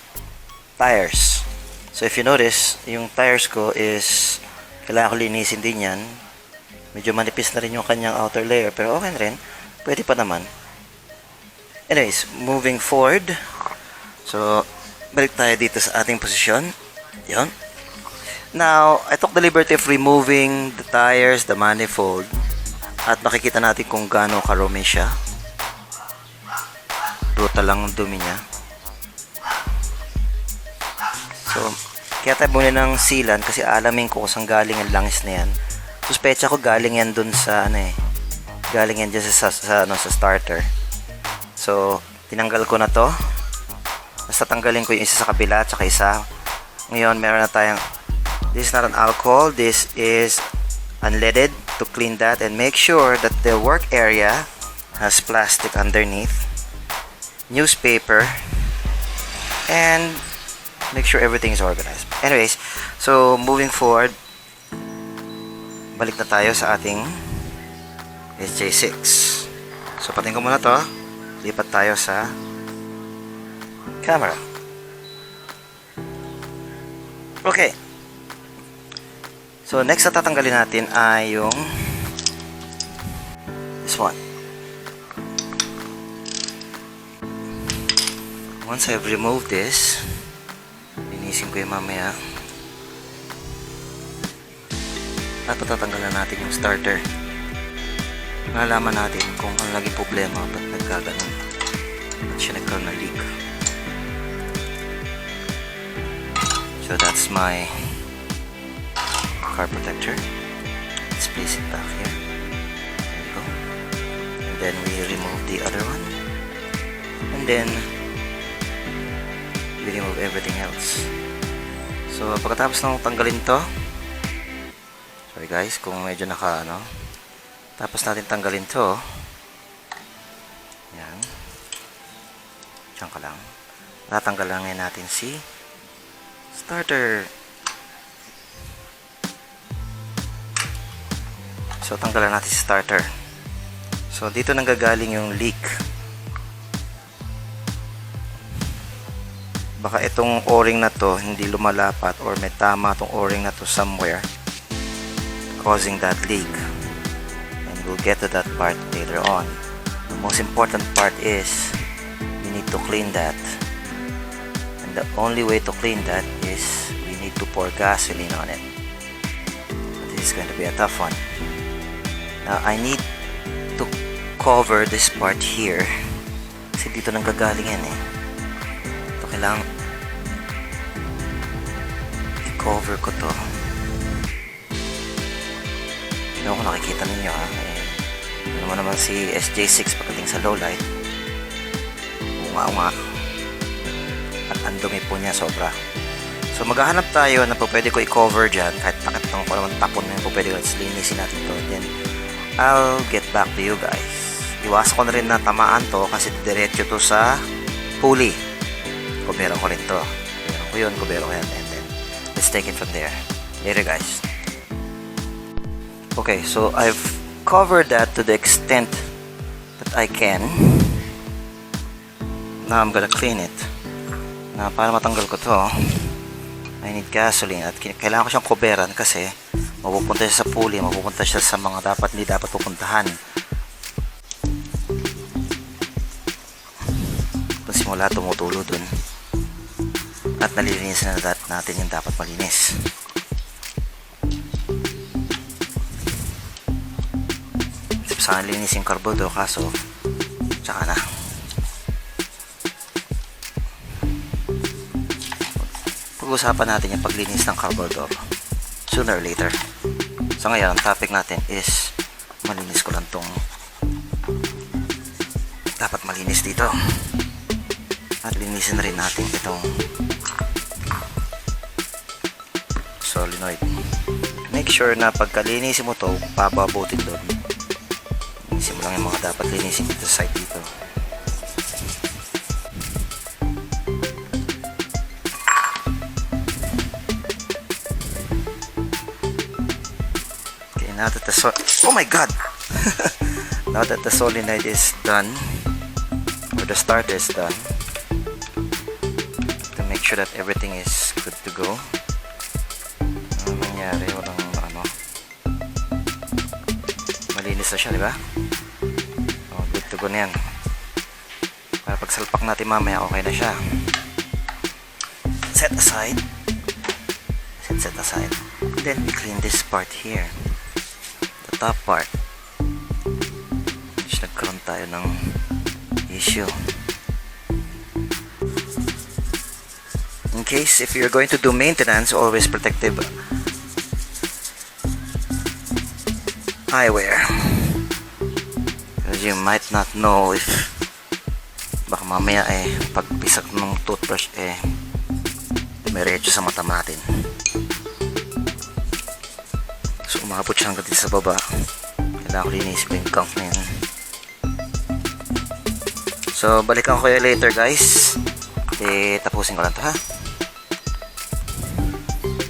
tires. So if you notice, yung tires ko is Kailangan ko linisin din yan. Medyo manipis na rin yung kanyang outer layer, pero okay na rin. Pwede pa naman. Anyways, moving forward. So, balik tayo dito sa ating posisyon. Yun. Now, I took the liberty of removing the tires, the manifold. At makikita natin kung gaano karumi siya. Brutal lang ang dumi niya. So, kaya tayo muna ng sealant kasi alamin ko kung saan galing ang langis na yan. Suspecha ko galing yan dun sa galing yan dyan sa starter. So, tinanggal ko na to. Basta tanggalin ko yung isa sa kabila at saka isa. Ngayon, meron na tayong, this is not an alcohol, this is unleaded, to clean that and make sure that the work area has plastic underneath, newspaper, and make sure everything is organized. Anyways, so moving forward, balik na tayo sa ating SJ6. So patingin ko muna to, lipat tayo sa camera. Okay. So next na tatanggalin natin ay yung this one. Once I've removed this, linisin ko yung mamaya. At patatanggalan natin yung starter. Malalaman natin kung ano naging problema ba't nagkaganon. Ba't siya nagkaroon ng leak. So that's my car protector. Let's place it back here. There we go. And then we remove the other one. And then we remove everything else. So pagkatapos ng tanggalin to, sorry guys kung medyo tapos natin tanggalin to, yan, diyan ka lang, natanggal lang natin si starter. So tanggalan natin si starter. So dito nanggagaling yung leak. Baka itong o-ring na to hindi lumalapat or may tama itong o-ring na to somewhere causing that leak, and we'll get to that part later on. The most important part is we need to clean that, and the only way to clean that is we need to pour gasoline on it. This is going to be a tough one. Now I need to cover this part here kasi dito nanggagaling yan ito kailangan i-cover ko to. Kung nakikita ninyo ano naman si SJ6 pagdating sa low light, unga at ang dumi po niya sobra. So maghahanap tayo na po pwede ko i-cover dyan kahit nakitang ko naman tapon na yun po pwede ko linisin natin to, then I'll get back to you guys. Iwasan ko na rin na tamaan to kasi diretso to sa pulley. Kubero ko rin to, kubero ko yan, and then let's take it from there later guys. Okay, so I've covered that to the extent that I can. Now I'm gonna clean it. Na para matanggal ko to, I need gasoline at kailangan ko siyang kuberan kasi mapupunta siya sa pulley, mapupunta siya sa mga hindi dapat pupuntahan. Kung simula tumutulo dun at nalilinis na natin yung dapat malinis. Sana linis yung carburetor kaso tsaka na. Pag-usapan natin yung paglinis ng carburetor sooner or later. So ngayon ang topic natin is malinis ko lang tong dapat malinis dito at linisin na rin natin itong solenoid. Make sure na pagkalinisin mo to pababutin doon, linisin mo lang yung mga dapat linisin dito sa side dito. Okay, now that the oh my god now that the solenoid is done or the starter is done, to make sure that everything is good to go. Ano nangyari? Walang ayos na siya, di ba? Oh, good to go na yan. Para pagsalpak natin mamaya, okay na siya. Set aside. Set aside. Then we clean this part here. The top part. Just nagkaroon tayo ng issue. In case if you're going to do maintenance, always protective eyewear, because you might not know if baka mamaya pagpisak ng toothbrush may retso sa mata natin. So umabot siya hanggang dito sa baba. Kailangan ko linis pa yung gunk na yan. So balikan ko kayo later, guys. Tapusin ko lang to, ha.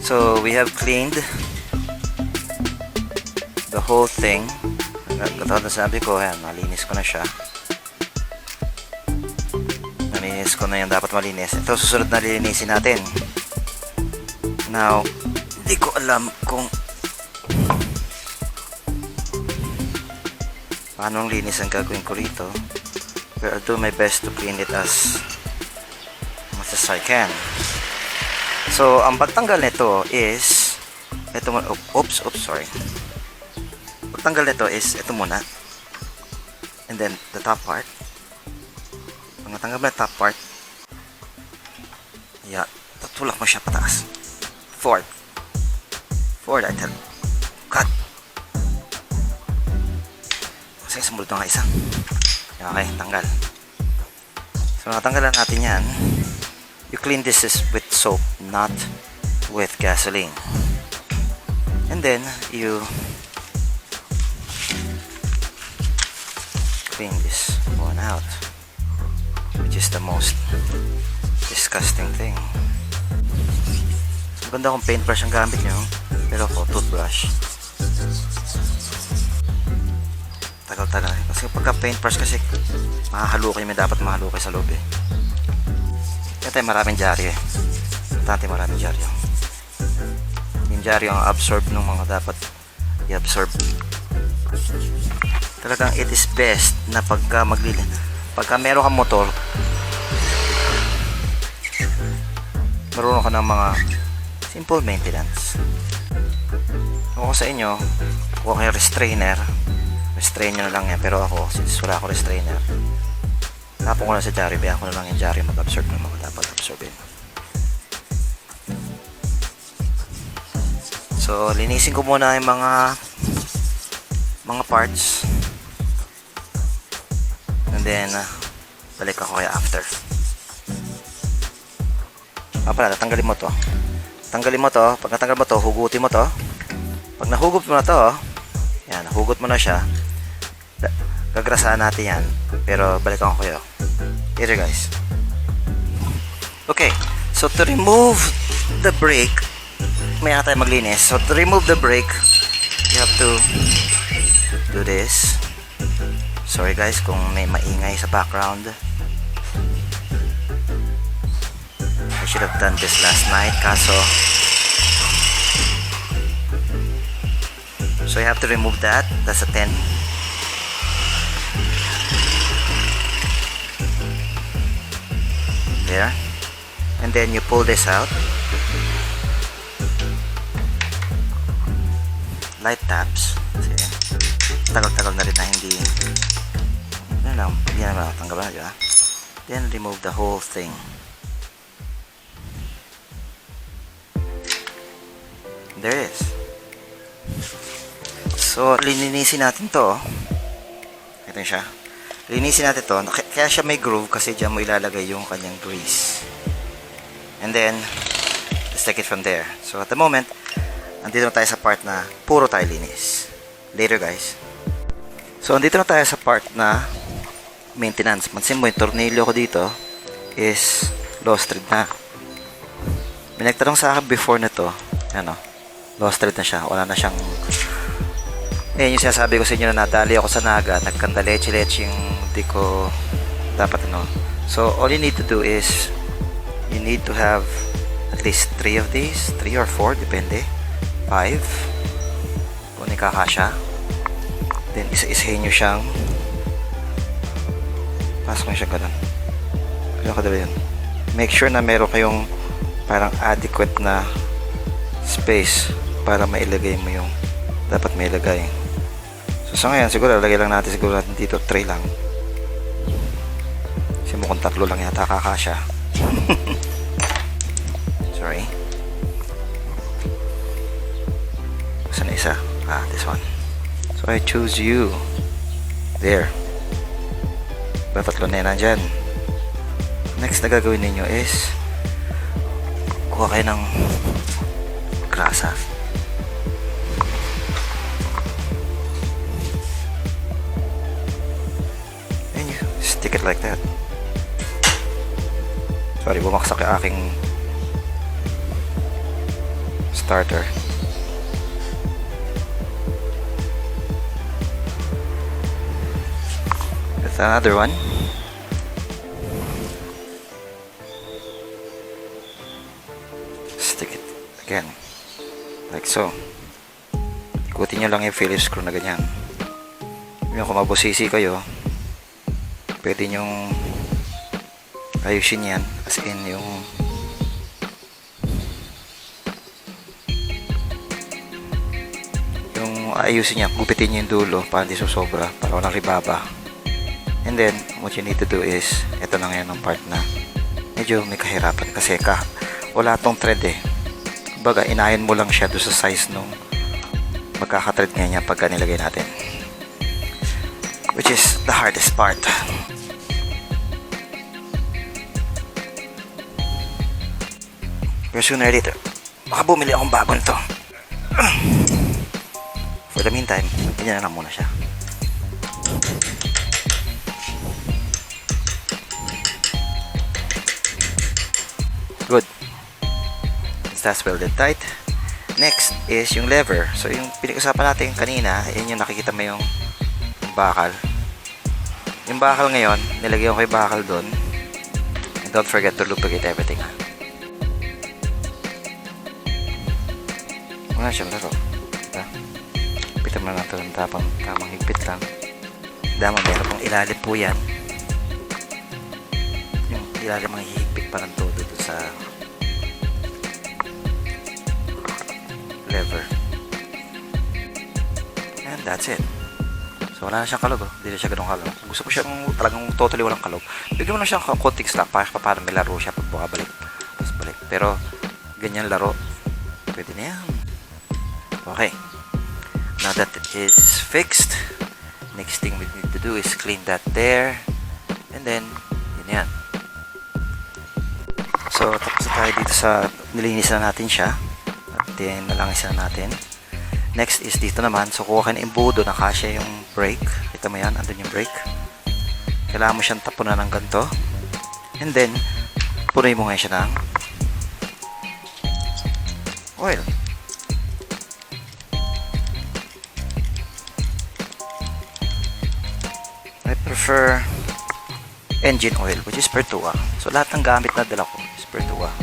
So we have cleaned the whole thing. Katulad na sabi ko, ayan, malinis ko na siya. Nalinis ko na yung dapat malinis. Ito susunod na lilinisin natin. Now, hindi ko alam kung paano linis ang gagawin ko rito, but I'll do my best to clean it as much as I can. So, ang pagtanggal nito is ito muna. Oops, sorry. Pagtanggal nito is ito muna, and then the top part. Pag natanggal mo yung top part, tatulak mo siya pataas. Forward, I tell. Cut. Kasi sumulot nga isa. Okay, tanggal. So natanggalan natin yan. You clean this with soap, not with gasoline. And then you clean this one out, which is the most disgusting thing. Maganda kung paintbrush ang gamit nyo, pero ako toothbrush. Tagal-tagal. Kasi pagka paintbrush kasi makahalukay, may dapat mahalukay sa loob Kaya tayo maraming dyaryo Importante maraming dyaryo. Yung dyaryo ang absorb ng mga dapat i-absorb. Talagang it is best na pagka meron kang motor, marunong ka ng mga simple maintenance. Ako sa inyo, kung kayo restrain nyo na lang yan. Pero ako, since wala ako restrainer, tapon ko lang sa dyaryo, biya ko na lang yung dyaryo mag-absorb ng mga dapat absorbin. So, linisin ko muna yung mga parts, and then balik ako kaya after. Pala, tatanggalin mo to. Pag natanggal mo to, hugutin mo to. Pag nahugot mo na to, yan, nahugot mo na siya, gagrasahan natin yan. Pero balikan ko kayo later, guys. Okay, so to remove the brake, may tayo maglinis. So to remove the brake, you have to do this. Sorry guys kung may maingay sa background. I should have done this last night, kaso so you have to remove that. That's a 10. There. And then you pull this out. Light taps. Kasi tagal-tagal na rin na hindi na tanggalan na. Then remove the whole thing. There it is. So linisin natin to. Ito siya. Linisin natin to. Kaya siya may groove kasi dyan mo ilalagay yung kanyang grease. And then let's take it from there. So at the moment, andito na tayo sa part na puro tayo linis. Later, guys. So andito na tayo sa part na maintenance. Mansin mo yung tornilyo ko dito is lost thread na. May nagtanong sa akin before na to, ano, lost thread na siya, wala na siyang yung sinasabi ko sa inyo na nadali ako sa naga, nagkandaleche-leche yung di ko dapat So all you need to do is you need to have at least 3 of these, 3 or 4 depende, 5 kung ikakasya. Then isa-isahin nyo siyang pasok nyo siya ganun. Ganun kadali yun. Make sure na meron kayong parang adequate na space para mailagay mo yung dapat mailagay. So sa ngayon siguro lagay lang natin siguro natin dito 3 lang. Kasi mukhang 3 lang yata kakasya. Sorry. Saan na isa? This one. So I choose you. There. Ba 3 na yan nandyan. Next na gagawin ninyo is kuha kayo ng grasa. And you stick it like that. Sorry, bumaksak yung aking starter. With another one. Stick it again. Like so. Ikutin nyo lang yung Phillips screw na ganyan. Yung kung mabusisi kayo, pwede nyong ayusin yan. As in yung ayusin niya, gupitin niyo yung dulo para hindi susobra, para walang ribaba. And then, what you need to do is, ito na ngayon ang part na medyo may kahirapan kasi wala tong thread eh. Kumbaga, inayon mo lang siya doon sa size nung magkaka-thread ngayon niya pagka nilagay natin. Which is the hardest part. Pero sooner or later, baka bumili akong bago nito. For the meantime, ganyan na lang muna siya. Good. That's welded tight. Next is yung lever. So yung pinag-usapan natin kanina, yun yung nakikita mo yung bakal. Yung bakal ngayon, nilagay ko yung bakal doon. And don't forget to lubricate everything. Wala siyang laro. Diba? Pitan mo lang ito ng tamang higpit lang. Dama, meron pong ilalim po yan. Yung ilalim ang hihigpit parang todo dito sa lever. And that's it. So wala na siyang kalog. Hindi na siya ganun kalog. Gusto ko siyang talagang totally walang kalog. Bigyan mo na siyang konting slack para paano may laro siya pag bukabalik. Tapos balik. Pero ganyan laro, pwede na yan. Okay. Now that it is fixed, next thing we need to do is clean that there. And then, yun yan. So, tapos na tayo dito sa nilinis na natin siya. At then, nalangis na natin. Next is dito naman. So, kuha ka na imbudo na kasya yung brake. Kita mo yan, andun yung brake. Kailangan mo siyang tapunan ng ganito. And then, punoy mo ngayon siya ng oil. I prefer engine oil, which is Pertua. So, lahat ng gamit na dala ko is Pertua.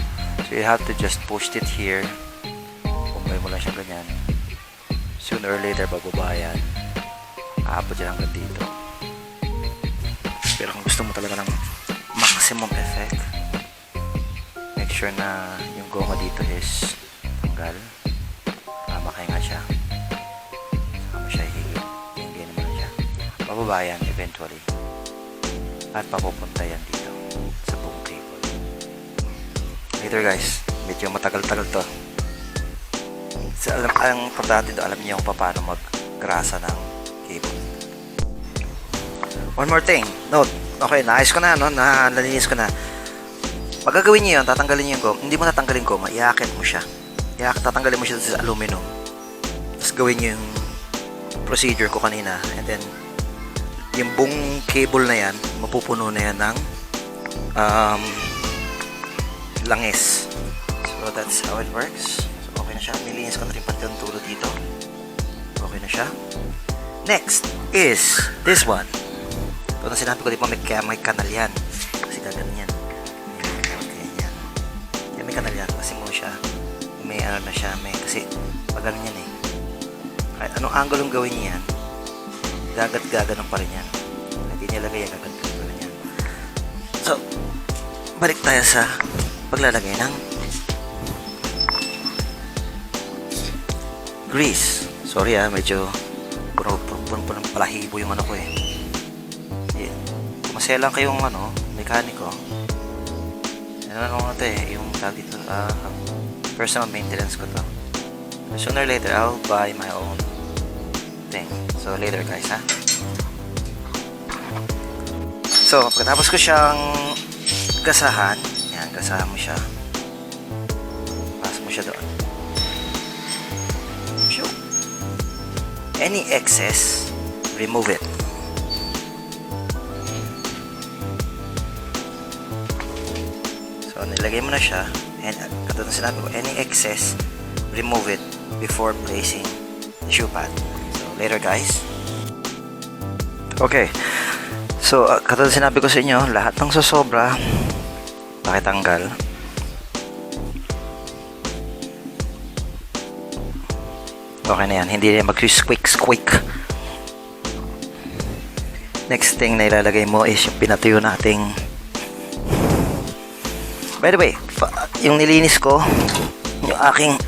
So, you have to just push it here. Pumoy mo lang siya ganyan. Sooner or later, bababa yan. Aabot yan hanggang dito. Pero kung gusto mo talaga ng maximum effect, make sure na yung goma dito is tanggal. Makaya nga siya. Saka mo siya hihigit. Yung ganyan mo lang siya. Bababa yan eventually. At papupunta yan dito sa buong cable. Later guys, medyo matagal-tagal to. So, ang importante do, alam niyo kung paano maggrasa ng cable. One more thing, note. Okay, naayos ko na, no? Nalinis ko na. Pag gagawin niyo yun, tatanggalin niyo yung goma. Hindi mo tatanggalin goma, iakit mo siya. Tatanggalin mo siya sa aluminum. Tapos gawin niyo yung procedure ko kanina. And then, yung buong cable na yan, mapupuno na yan ng langis. So, that's how it works. So, okay na siya. Nilinis ko na rin pati yung tulo dito. Okay na siya. Next is this one. Ito na sinabi ko, di ba may kanal yan. Kasi gaganon yan. Yan. Yan may kanal yan. Kasi mo siya. May ano na siya. Kasi pag ganun yan eh. Kahit anong angle yung gawin niyan, gagat-gaganon pa rin yan. Hindi nilagay yan, gagat-gagat pa rin yan. So, balik tayo sa paglalagay ng grease. Sorry medyo puno palahibo yung ano ko eh. Masaya lang kayong mekaniko. Ano ito yung tag dito, personal maintenance ko to. Sooner or later, I'll buy my own thing. So, later guys, ha? So, pagkatapos ko siyang gasahan, yan, gasahan mo siya. Pasok mo siya doon. Any excess, remove it. So, nilagay mo na siya. And, katulad ng sinabi ko, any excess, remove it before placing the shoe pad. So, later guys. Okay. So, katulad sinabi ko sa inyo, lahat ng sosobra, pakitanggal. Okay na yan. Hindi na mag-squeak. Next thing na ilalagay mo is yung pinatuyo nating. By the way, yung nilinis ko, yung aking,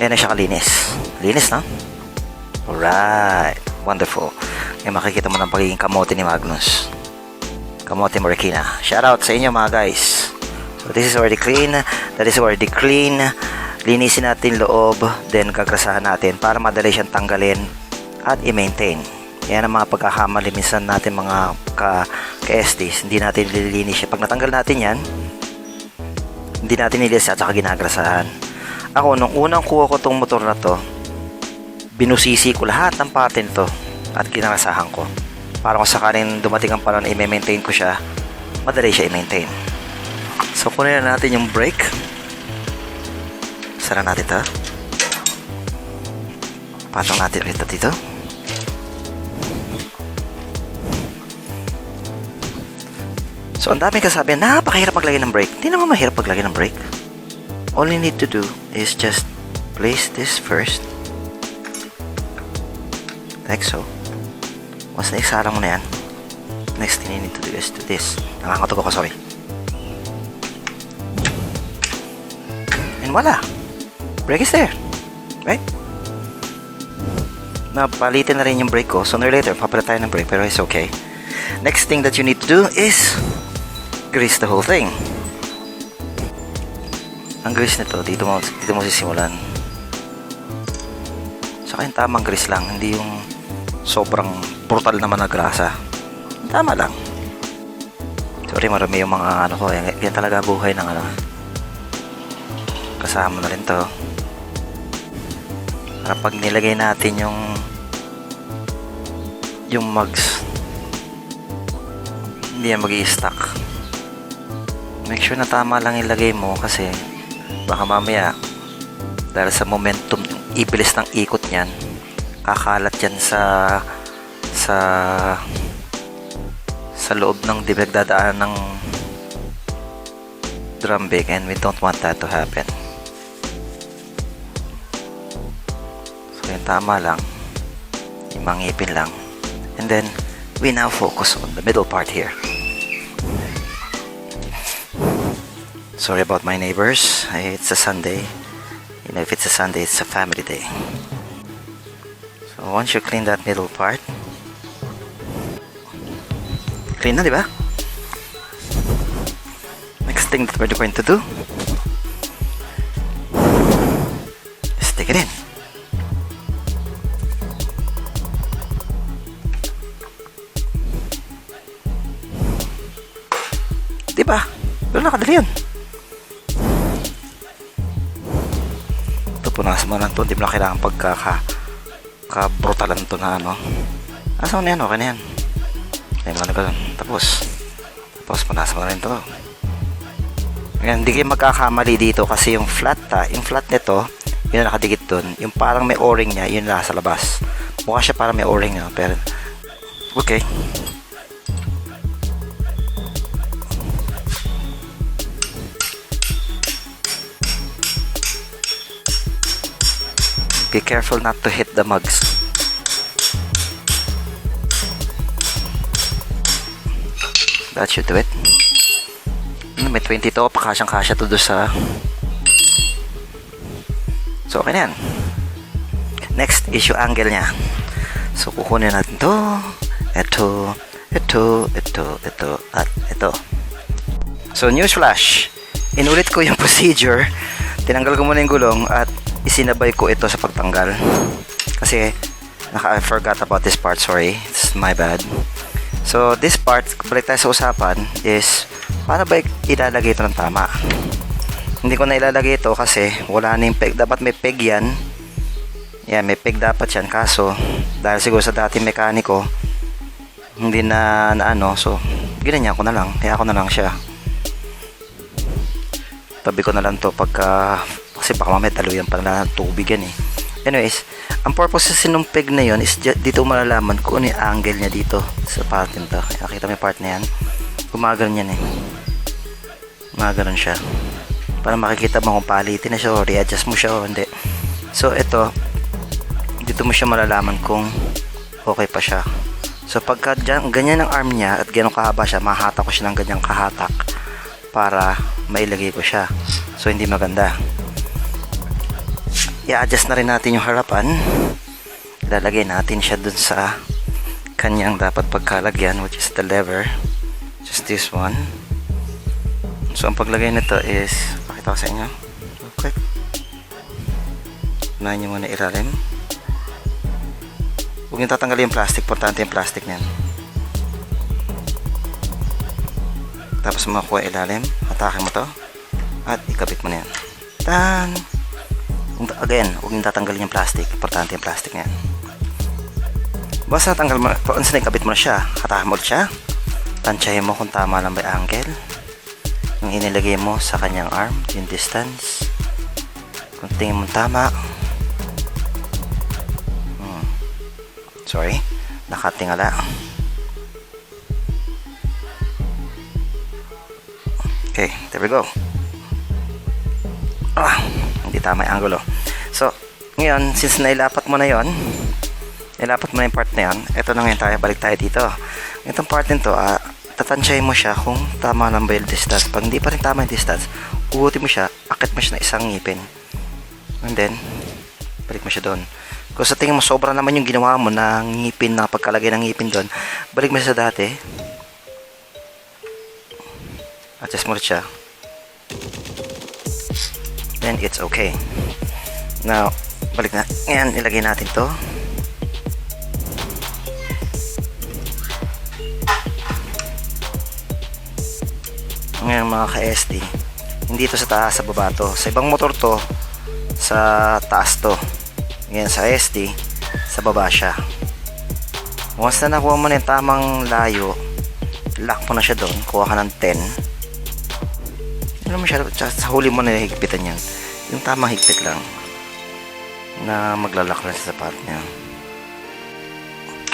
ayan na siya kalinis. Linis na? Alright. Wonderful. Ngayon makikita mo ng pagiging kamote ni Magnus. Kamote Marikina. Shout out sa inyo mga guys. So this is already clean. That is already clean. Linisin natin loob, then gagasahan natin para madali siyang tanggalin at i-maintain. Yan ang mga pagkakamali minsan natin mga ka-STs. Hindi natin nililinis siya. Pag natanggal natin yan, hindi natin nilinis at saka ginagrasahan. Ako, nung unang kuha ko tong motor na to, binusisi ko lahat ng parte nito at ginagrasahan ko. Para kung sakaling dumating ang panahon i-maintain ko siya, madali siya i-maintain. So, kunin na natin yung brake. Sara natin ito. Patong natin ulit dito. So, ang daming kasabi, napakahirap maglagay ng brake. Hindi naman mahirap maglagay ng brake. All you need to do is just place this first. Like so. Once na-exhala mo na yan, next thing you need to do is do this. Nakakatog ako, sorry. And voila! Brake is there. Right? Napalitin na rin yung brake ko. Sooner or later, papalit tayo ng brake, pero it's okay. Next thing that you need to do is grease the whole thing. Ang grease nito, dito mo sisimulan. Saka yung tamang grease lang, hindi yung sobrang brutal naman na grasa. Tama lang. Sorry, marami yung mga ko. Yan talaga buhay ng kasama na rin to. Para pag nilagay natin yung mugs, hindi yan mag-i-stuck. Make sure na tama lang ilagay mo kasi baka mamaya dahil sa momentum, ibilis ng ikot niyan, kakalat yan sa loob ng dadaan ng drum brake, and we don't want that to happen. So yung tama lang, yung mangipin lang, and then we now focus on the middle part here. Sorry about my neighbors. It's a Sunday. You know, if it's a Sunday, it's a family day. So once you clean that middle part, clean na, di ba? Next thing that we're going to do is stick it in. Di ba? Pero nakadali yun. Punasan mo lang ito, hindi mo lang kailangan pagka-brutalan ito na asa mo na yan, okay na yan. Tapos punasan mo na rin ito. Ngayon, hindi kayo magkakamali dito kasi yung flat nito, yun na nakadikit dun, yung parang may o-ring nya, yun na sa labas. Mukha siya parang may o-ring nya, pero okay. Be careful not to hit the mugs. That should do it. May 20 to, pakasyang-kasya to do sa... So, okay na yan. Next is yung angle niya. So, kukunin natin to. Ito, at ito. So, newsflash. Inulit ko yung procedure. Tinanggal ko muna yung gulong at isinabay ko ito sa pagtanggal. Kasi, I forgot about this part. Sorry. It's my bad. So, this part, balik tayo sa usapan, is paano ba ilalagay ito ng tama? Hindi ko na ilalagay ito kasi wala na yung peg. Dapat may peg yan. Yan, may peg dapat yan. Kaso, dahil siguro sa dating mekaniko, hindi na ano. So, ginanyan ko na lang. Kaya ako na lang siya. Tabi ko na lang to pagka... Kasi baka mamaya taluyan pa na ng tubig yan eh. Anyways, ang purpose sa sinumpeg na yon is dito malalaman kung ano yung angle niya dito sa part nito. Nakita mo yung part na yan? Gumagano yan eh. Gumagano siya. Para makikita mo kung palitin na siya o readjust mo siya o hindi. So ito, dito mo siya malalaman kung okay pa siya. So pagka ganyan ang arm niya at ganyan kahaba siya, mahatak ko siya ng ganyang kahatak para mailagay ko siya. So hindi maganda. I-adjust na rin natin yung harapan. Ilalagay natin siya dun sa kanyang dapat pagkalagyan, which is the lever. Just this one. So ang paglagay nito is, pakita ko sa inyo. Okay. Unahin nyo muna ilalim. Huwag nyo tatanggalin yung plastic. Importante yung plastic niyan. Tapos makuha ilalim. Atakin mo to. At ikabit mo na yan. Tan! Again, huwag nyo tatanggalin yung plastic. Importante yung plastic niyan. Basta natanggal mo, once na ikabit mo na siya, hatakin mo siya. Tansyahin mo kung tama lang ba yung angle. Yung inilagay mo sa kanyang arm, yung distance. Kung tingin mo tama. Sorry, nakatingala. Okay, there we go. Hindi tama yung angulo. So, ngayon, since nailapat mo na yon, ilapat mo na yung part na yon, ito na ngayon tayo, balik tayo dito. Itong part nito, tatansyahin mo siya kung tama lang ba yung distance. Pag hindi pa rin tama yung distance, ugutin mo siya, akit mo siya na isang ngipin. And then, balik mo siya doon. Kung sa tingin mo sobra naman yung ginawa mo ng ngipin, na pagkalagay ng ngipin doon, balik mo siya sa dati. Adjust mo siya. Then it's okay. Now, balik na. Ngayon, ilagay natin to. Ngayon mga ka-SD, hindi to sa taas, sa baba to. Sa ibang motor to, sa taas to. Ngayon sa SD, sa baba siya. Once na nakuha mo na yung tamang layo, lock mo na siya doon. Kuha ka ng 10. Ano mo siya, sa huli mo na higpitan yan. Yung tamang higpit lang. Na maglalak lang sa part niya.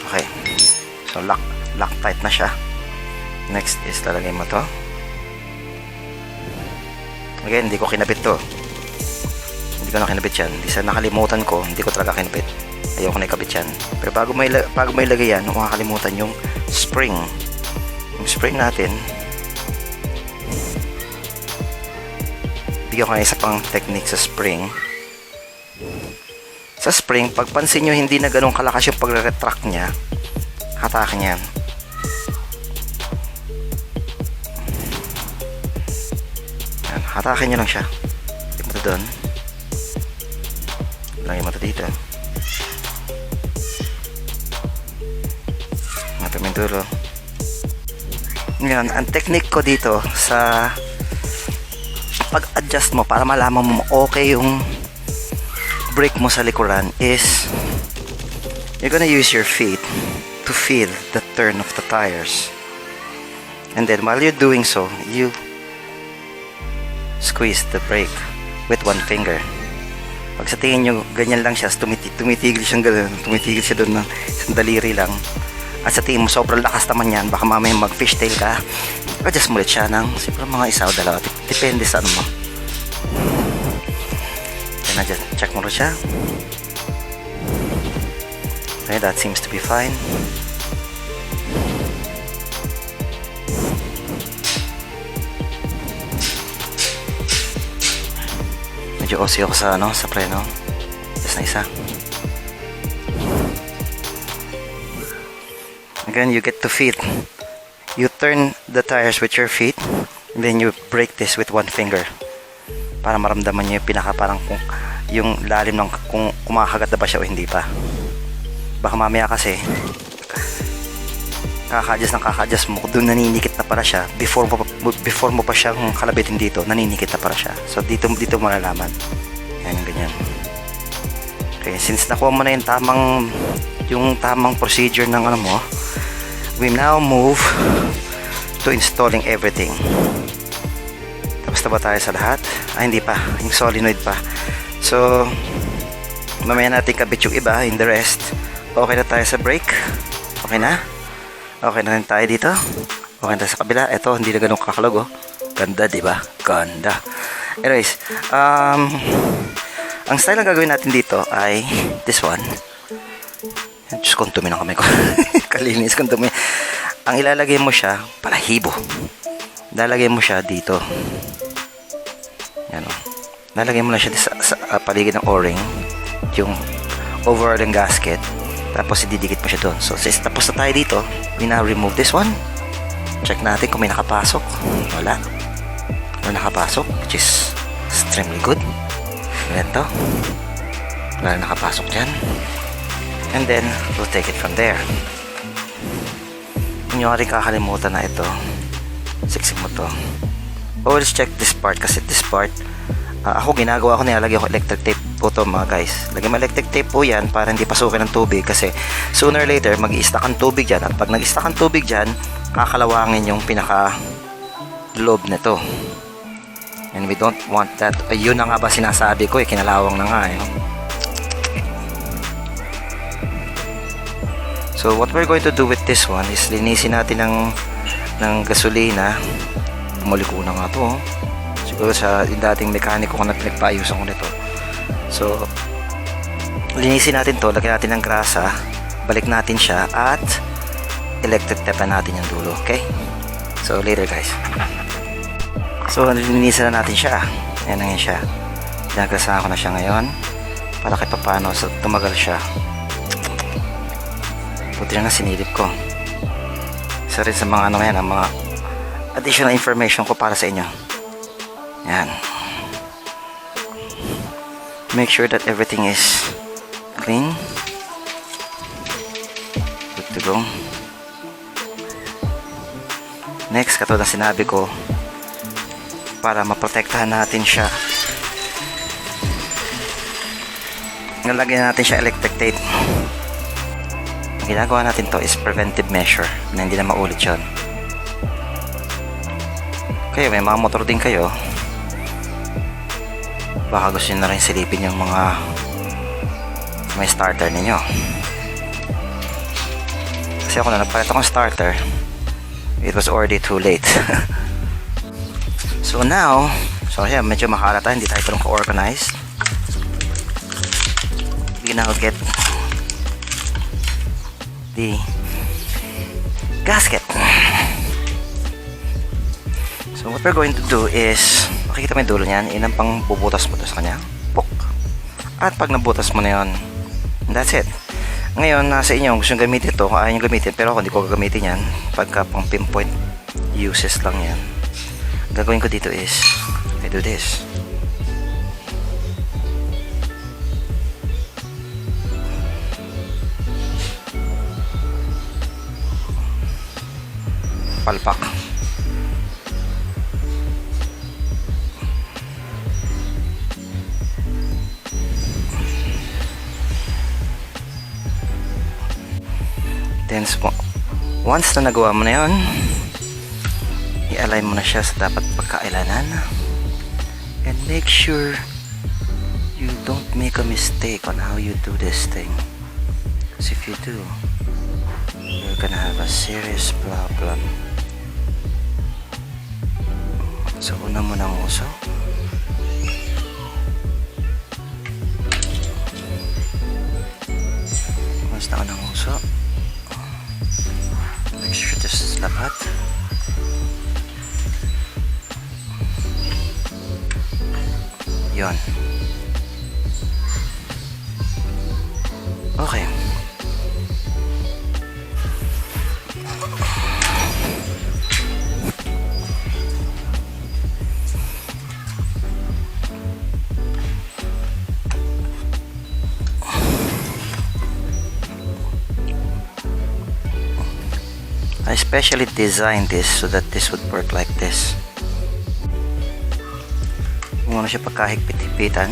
Okay. So lock tight na siya. Next is lalagay mo to. Again, hindi ko kinabit to. Hindi ko na kinabit yan. Hindi sa nakalimutan ko, hindi ko talaga kinabit. Ayaw ko na ikabit yan. Pero bago may ilagay yan, huwag makakalimutan yung spring. Yung spring natin, bigyan ko na isa pang technique sa spring. Sa spring, pagpansin nyo hindi na ganun kalakas yung pagre-retract nya, hatakin yan. Yan, hatakin nyo lang siya. Tignan mo ito doon. Lagyan mo ito dito. Napin mo yung dulo. Ngayon, ang technique ko dito sa pag-adjust mo para malaman mo okay yung brake mo sa likuran is you're gonna use your feet to feel the turn of the tires, and then while you're doing so, you squeeze the brake with one finger. Pag sa tingin nyo ganyan lang siya, tumitigil siyang ganun, tumitigil siya doon ng isang daliri lang, at sa tingin mo sobrang lakas naman yan, baka mamaya mag fishtail ka, adjust mo ulit siya ng siguro mga isa o dalawa, depende sa ano mo. Then adjust, check mo ulit siya. Okay, that seems to be fine. Medyo OC ako sa preno. Just na isa. Again, you get to feet. You turn the tires with your feet, and then you brake this with one finger. Para maramdaman nyo yung pinaka parang kung yung lalim ng kung kumakagat na ba siya o hindi pa. Baka mamaya kasi kaka-adjust mo, doon naninikit na para siya before mo pa siyang kalabitin dito, naninikit na para siya. So dito malalaman. Yan yung ganyan. Okay, since nakuha mo na yung tamang procedure ng ano mo, we now move to installing everything. Tapos na ba tayo sa lahat? Hindi pa, yung solenoid pa. So mamaya natin kabit yung iba, in the rest. Okay na tayo sa brake. Okay na? Okay na rin tayo dito. Okay na tayo sa kabila. Ito, hindi na ganun kakalog, oh. Ganda, diba? Ganda. Anyways, ang style na gagawin natin dito ay this one. Diyos kong tumi ng kamay ko. Kalinis kong tumi. Ang ilalagay mo siya, palahibo. Lalagay mo siya dito. Yan, oh. Lalagay mo na siya sa paligid ng o-ring. Yung overall ng gasket. Tapos ididikit mo siya doon. So since tapos na tayo dito, we now remove this one. Check natin kung may nakapasok. Wala. Wala nakapasok, which is extremely good. Ganito. Wala nakapasok dyan. And then, we'll take it from there. Kung yung kakalimutan na ito, siksik mo to. Always check this part kasi this part, ako ginagawa ko, nilalagay ko electric tape po to mga guys. Lagyan mo electric tape po yan para hindi pasukin ng tubig kasi sooner or later mag-i-stack ang tubig dyan, at pag nag-stack ang tubig dyan, kakalawangin yung pinaka loob nito, and we don't want that. Yun na nga ba sinasabi ko, kinalawang na nga eh. So what we're going to do with this one is linisin natin ng gasolina. Muli ko na nga to, siguro sa dating mekaniko ko na pinagpaayusan ko nito. So linisin natin to, lagyan natin ng grasa, balik natin siya, at electric tape natin yung dulo. Okay, so later guys. So linisin na natin siya. Ayan na siya. Gagasahan ko na siya ngayon para kahit paano so tumagal siya. Buti na sinilip ko. Isa rin sa mga ano yan, ang mga additional information ko para sa inyo. Yan. Make sure that everything is clean. Good to go. Next, katulad ng sinabi ko, para maprotektahan natin siya, nalagyan natin siya electric tape. Ang ginagawa natin to is preventive measure na hindi na maulit yun. Kayo, may mga motor din kayo, baka gusto nyo na rin silipin yung mga may starter ninyo. Kasi ako na nagpalit akong starter, it was already too late. So now, so yeah, medyo makalata, hindi tayo ganun ka-organized. We now get the gasket. So what we're going to do is, makikita mo yung dulo niyan, yun ang pang bubutas mo to sa kanya. Puk. At pag nabutas mo na yun, that's it. Ngayon, nasa inyo, gusto nyo gamitin ito, ayaw nyo gamitin, pero ako hindi ko gagamitin yan. Pagka pang pinpoint uses lang yan. Gagawin ko dito is, I do this. Palpak. Then, once na nagawa mo na yun, i-align mo na siya sa dapat pagkailanan. And make sure you don't make a mistake on how you do this thing. Because if you do, you're gonna have a serious problem. So, una mo ng uso. Once na ako ng uso, make sure this is lapat. Yon. Okay. I specially designed this so that this would work like this. Kung ano siya pagkahigpit-higpitan,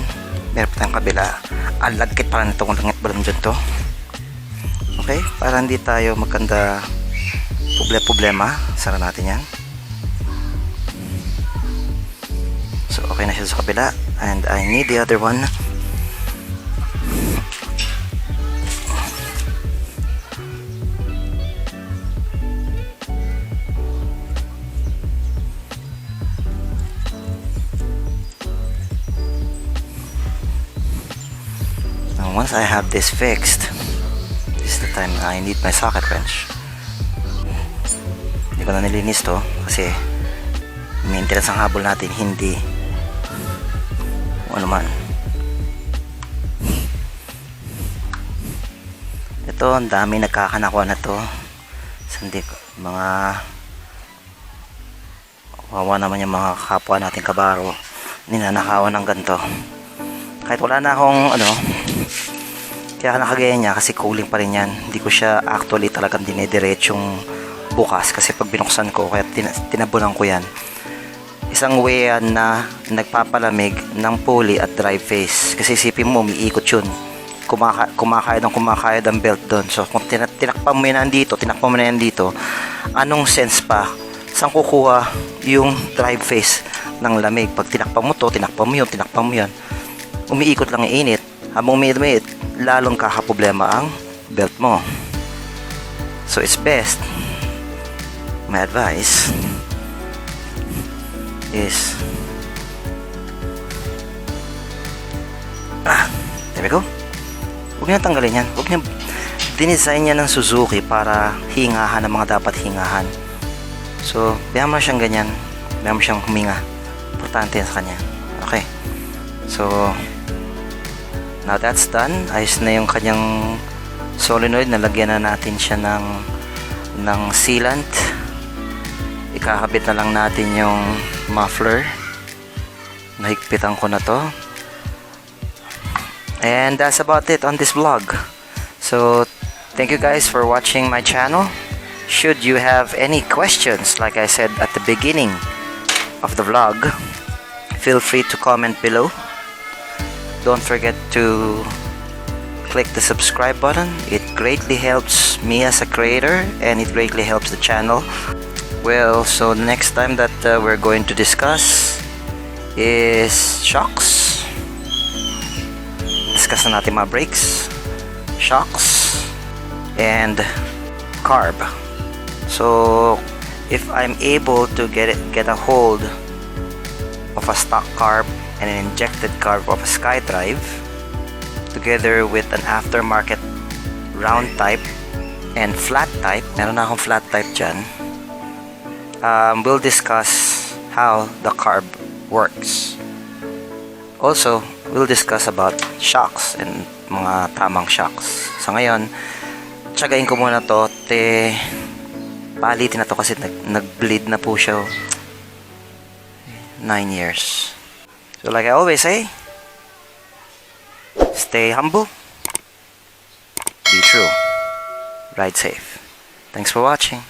meron pa tayong kabila. Ang lagkit pa nitong langit balon dyan to. Okay, para hindi tayo magkanda problema, sara natin yan. So okay na siya sa kabila, and I need the other one. Once I have this fixed, this is the time I need my socket wrench. Hindi ko na nilinis to kasi maintenance ang habol natin, hindi kung ano man. Ito, ang dami nagkakanakwa na to. Sandi mga wawa naman yung mga kapwa natin kabaro, ninanakawan ng ganito. Kahit wala na akong kaya nakagaya niya kasi cooling pa rin yan. Hindi ko siya actually talagang dinidiretsong bukas kasi pag binuksan ko, kaya tinabunan ko yan. Isang way yan na nagpapalamig ng pulley at drive face. Kasi isipin mo, umiikot yun. Kumakayod ang belt doon. So kung tinakpan mo yan dito, anong sense pa? Saan kukuha yung drive face ng lamig? Pag tinakpan mo to, tinakpan mo yan. Umiikot lang yung init. Habang umiikot, lalong kakaproblema ang belt mo. So it's best, my advice is there we go. Huwag niya tanggalin yan. Huwag niya dinesign niya ng Suzuki para hingahan ang mga dapat hingahan. So bayan mo siyang ganyan, bayan mo siyang huminga. Importante yan sa kanya. Okay, so now that's done. Ayos na yung kanyang solenoid. Nalagyan na natin siya ng sealant. Ikakabit na lang natin yung muffler. Nahigpitan ko na to. And that's about it on this vlog. So thank you guys for watching my channel. Should you have any questions, like I said at the beginning of the vlog, feel free to comment below. Don't forget to click the subscribe button. It greatly helps me as a creator and it greatly helps the channel. Well, so the next time that we're going to discuss is shocks. Discuss na natin mga brakes, shocks, and carb. So if I'm able to get a hold of a stock carb and an injected carb of a SkyDrive together with an aftermarket round type and flat type, meron na akong flat type dyan, we'll discuss how the carb works. Also, we'll discuss about shocks and mga tamang shocks. So ngayon, tsagain ko muna to, palitin na to kasi nag-bleed na po siya. 9 years. So like I always say, stay humble, be true, ride safe. Thanks for watching.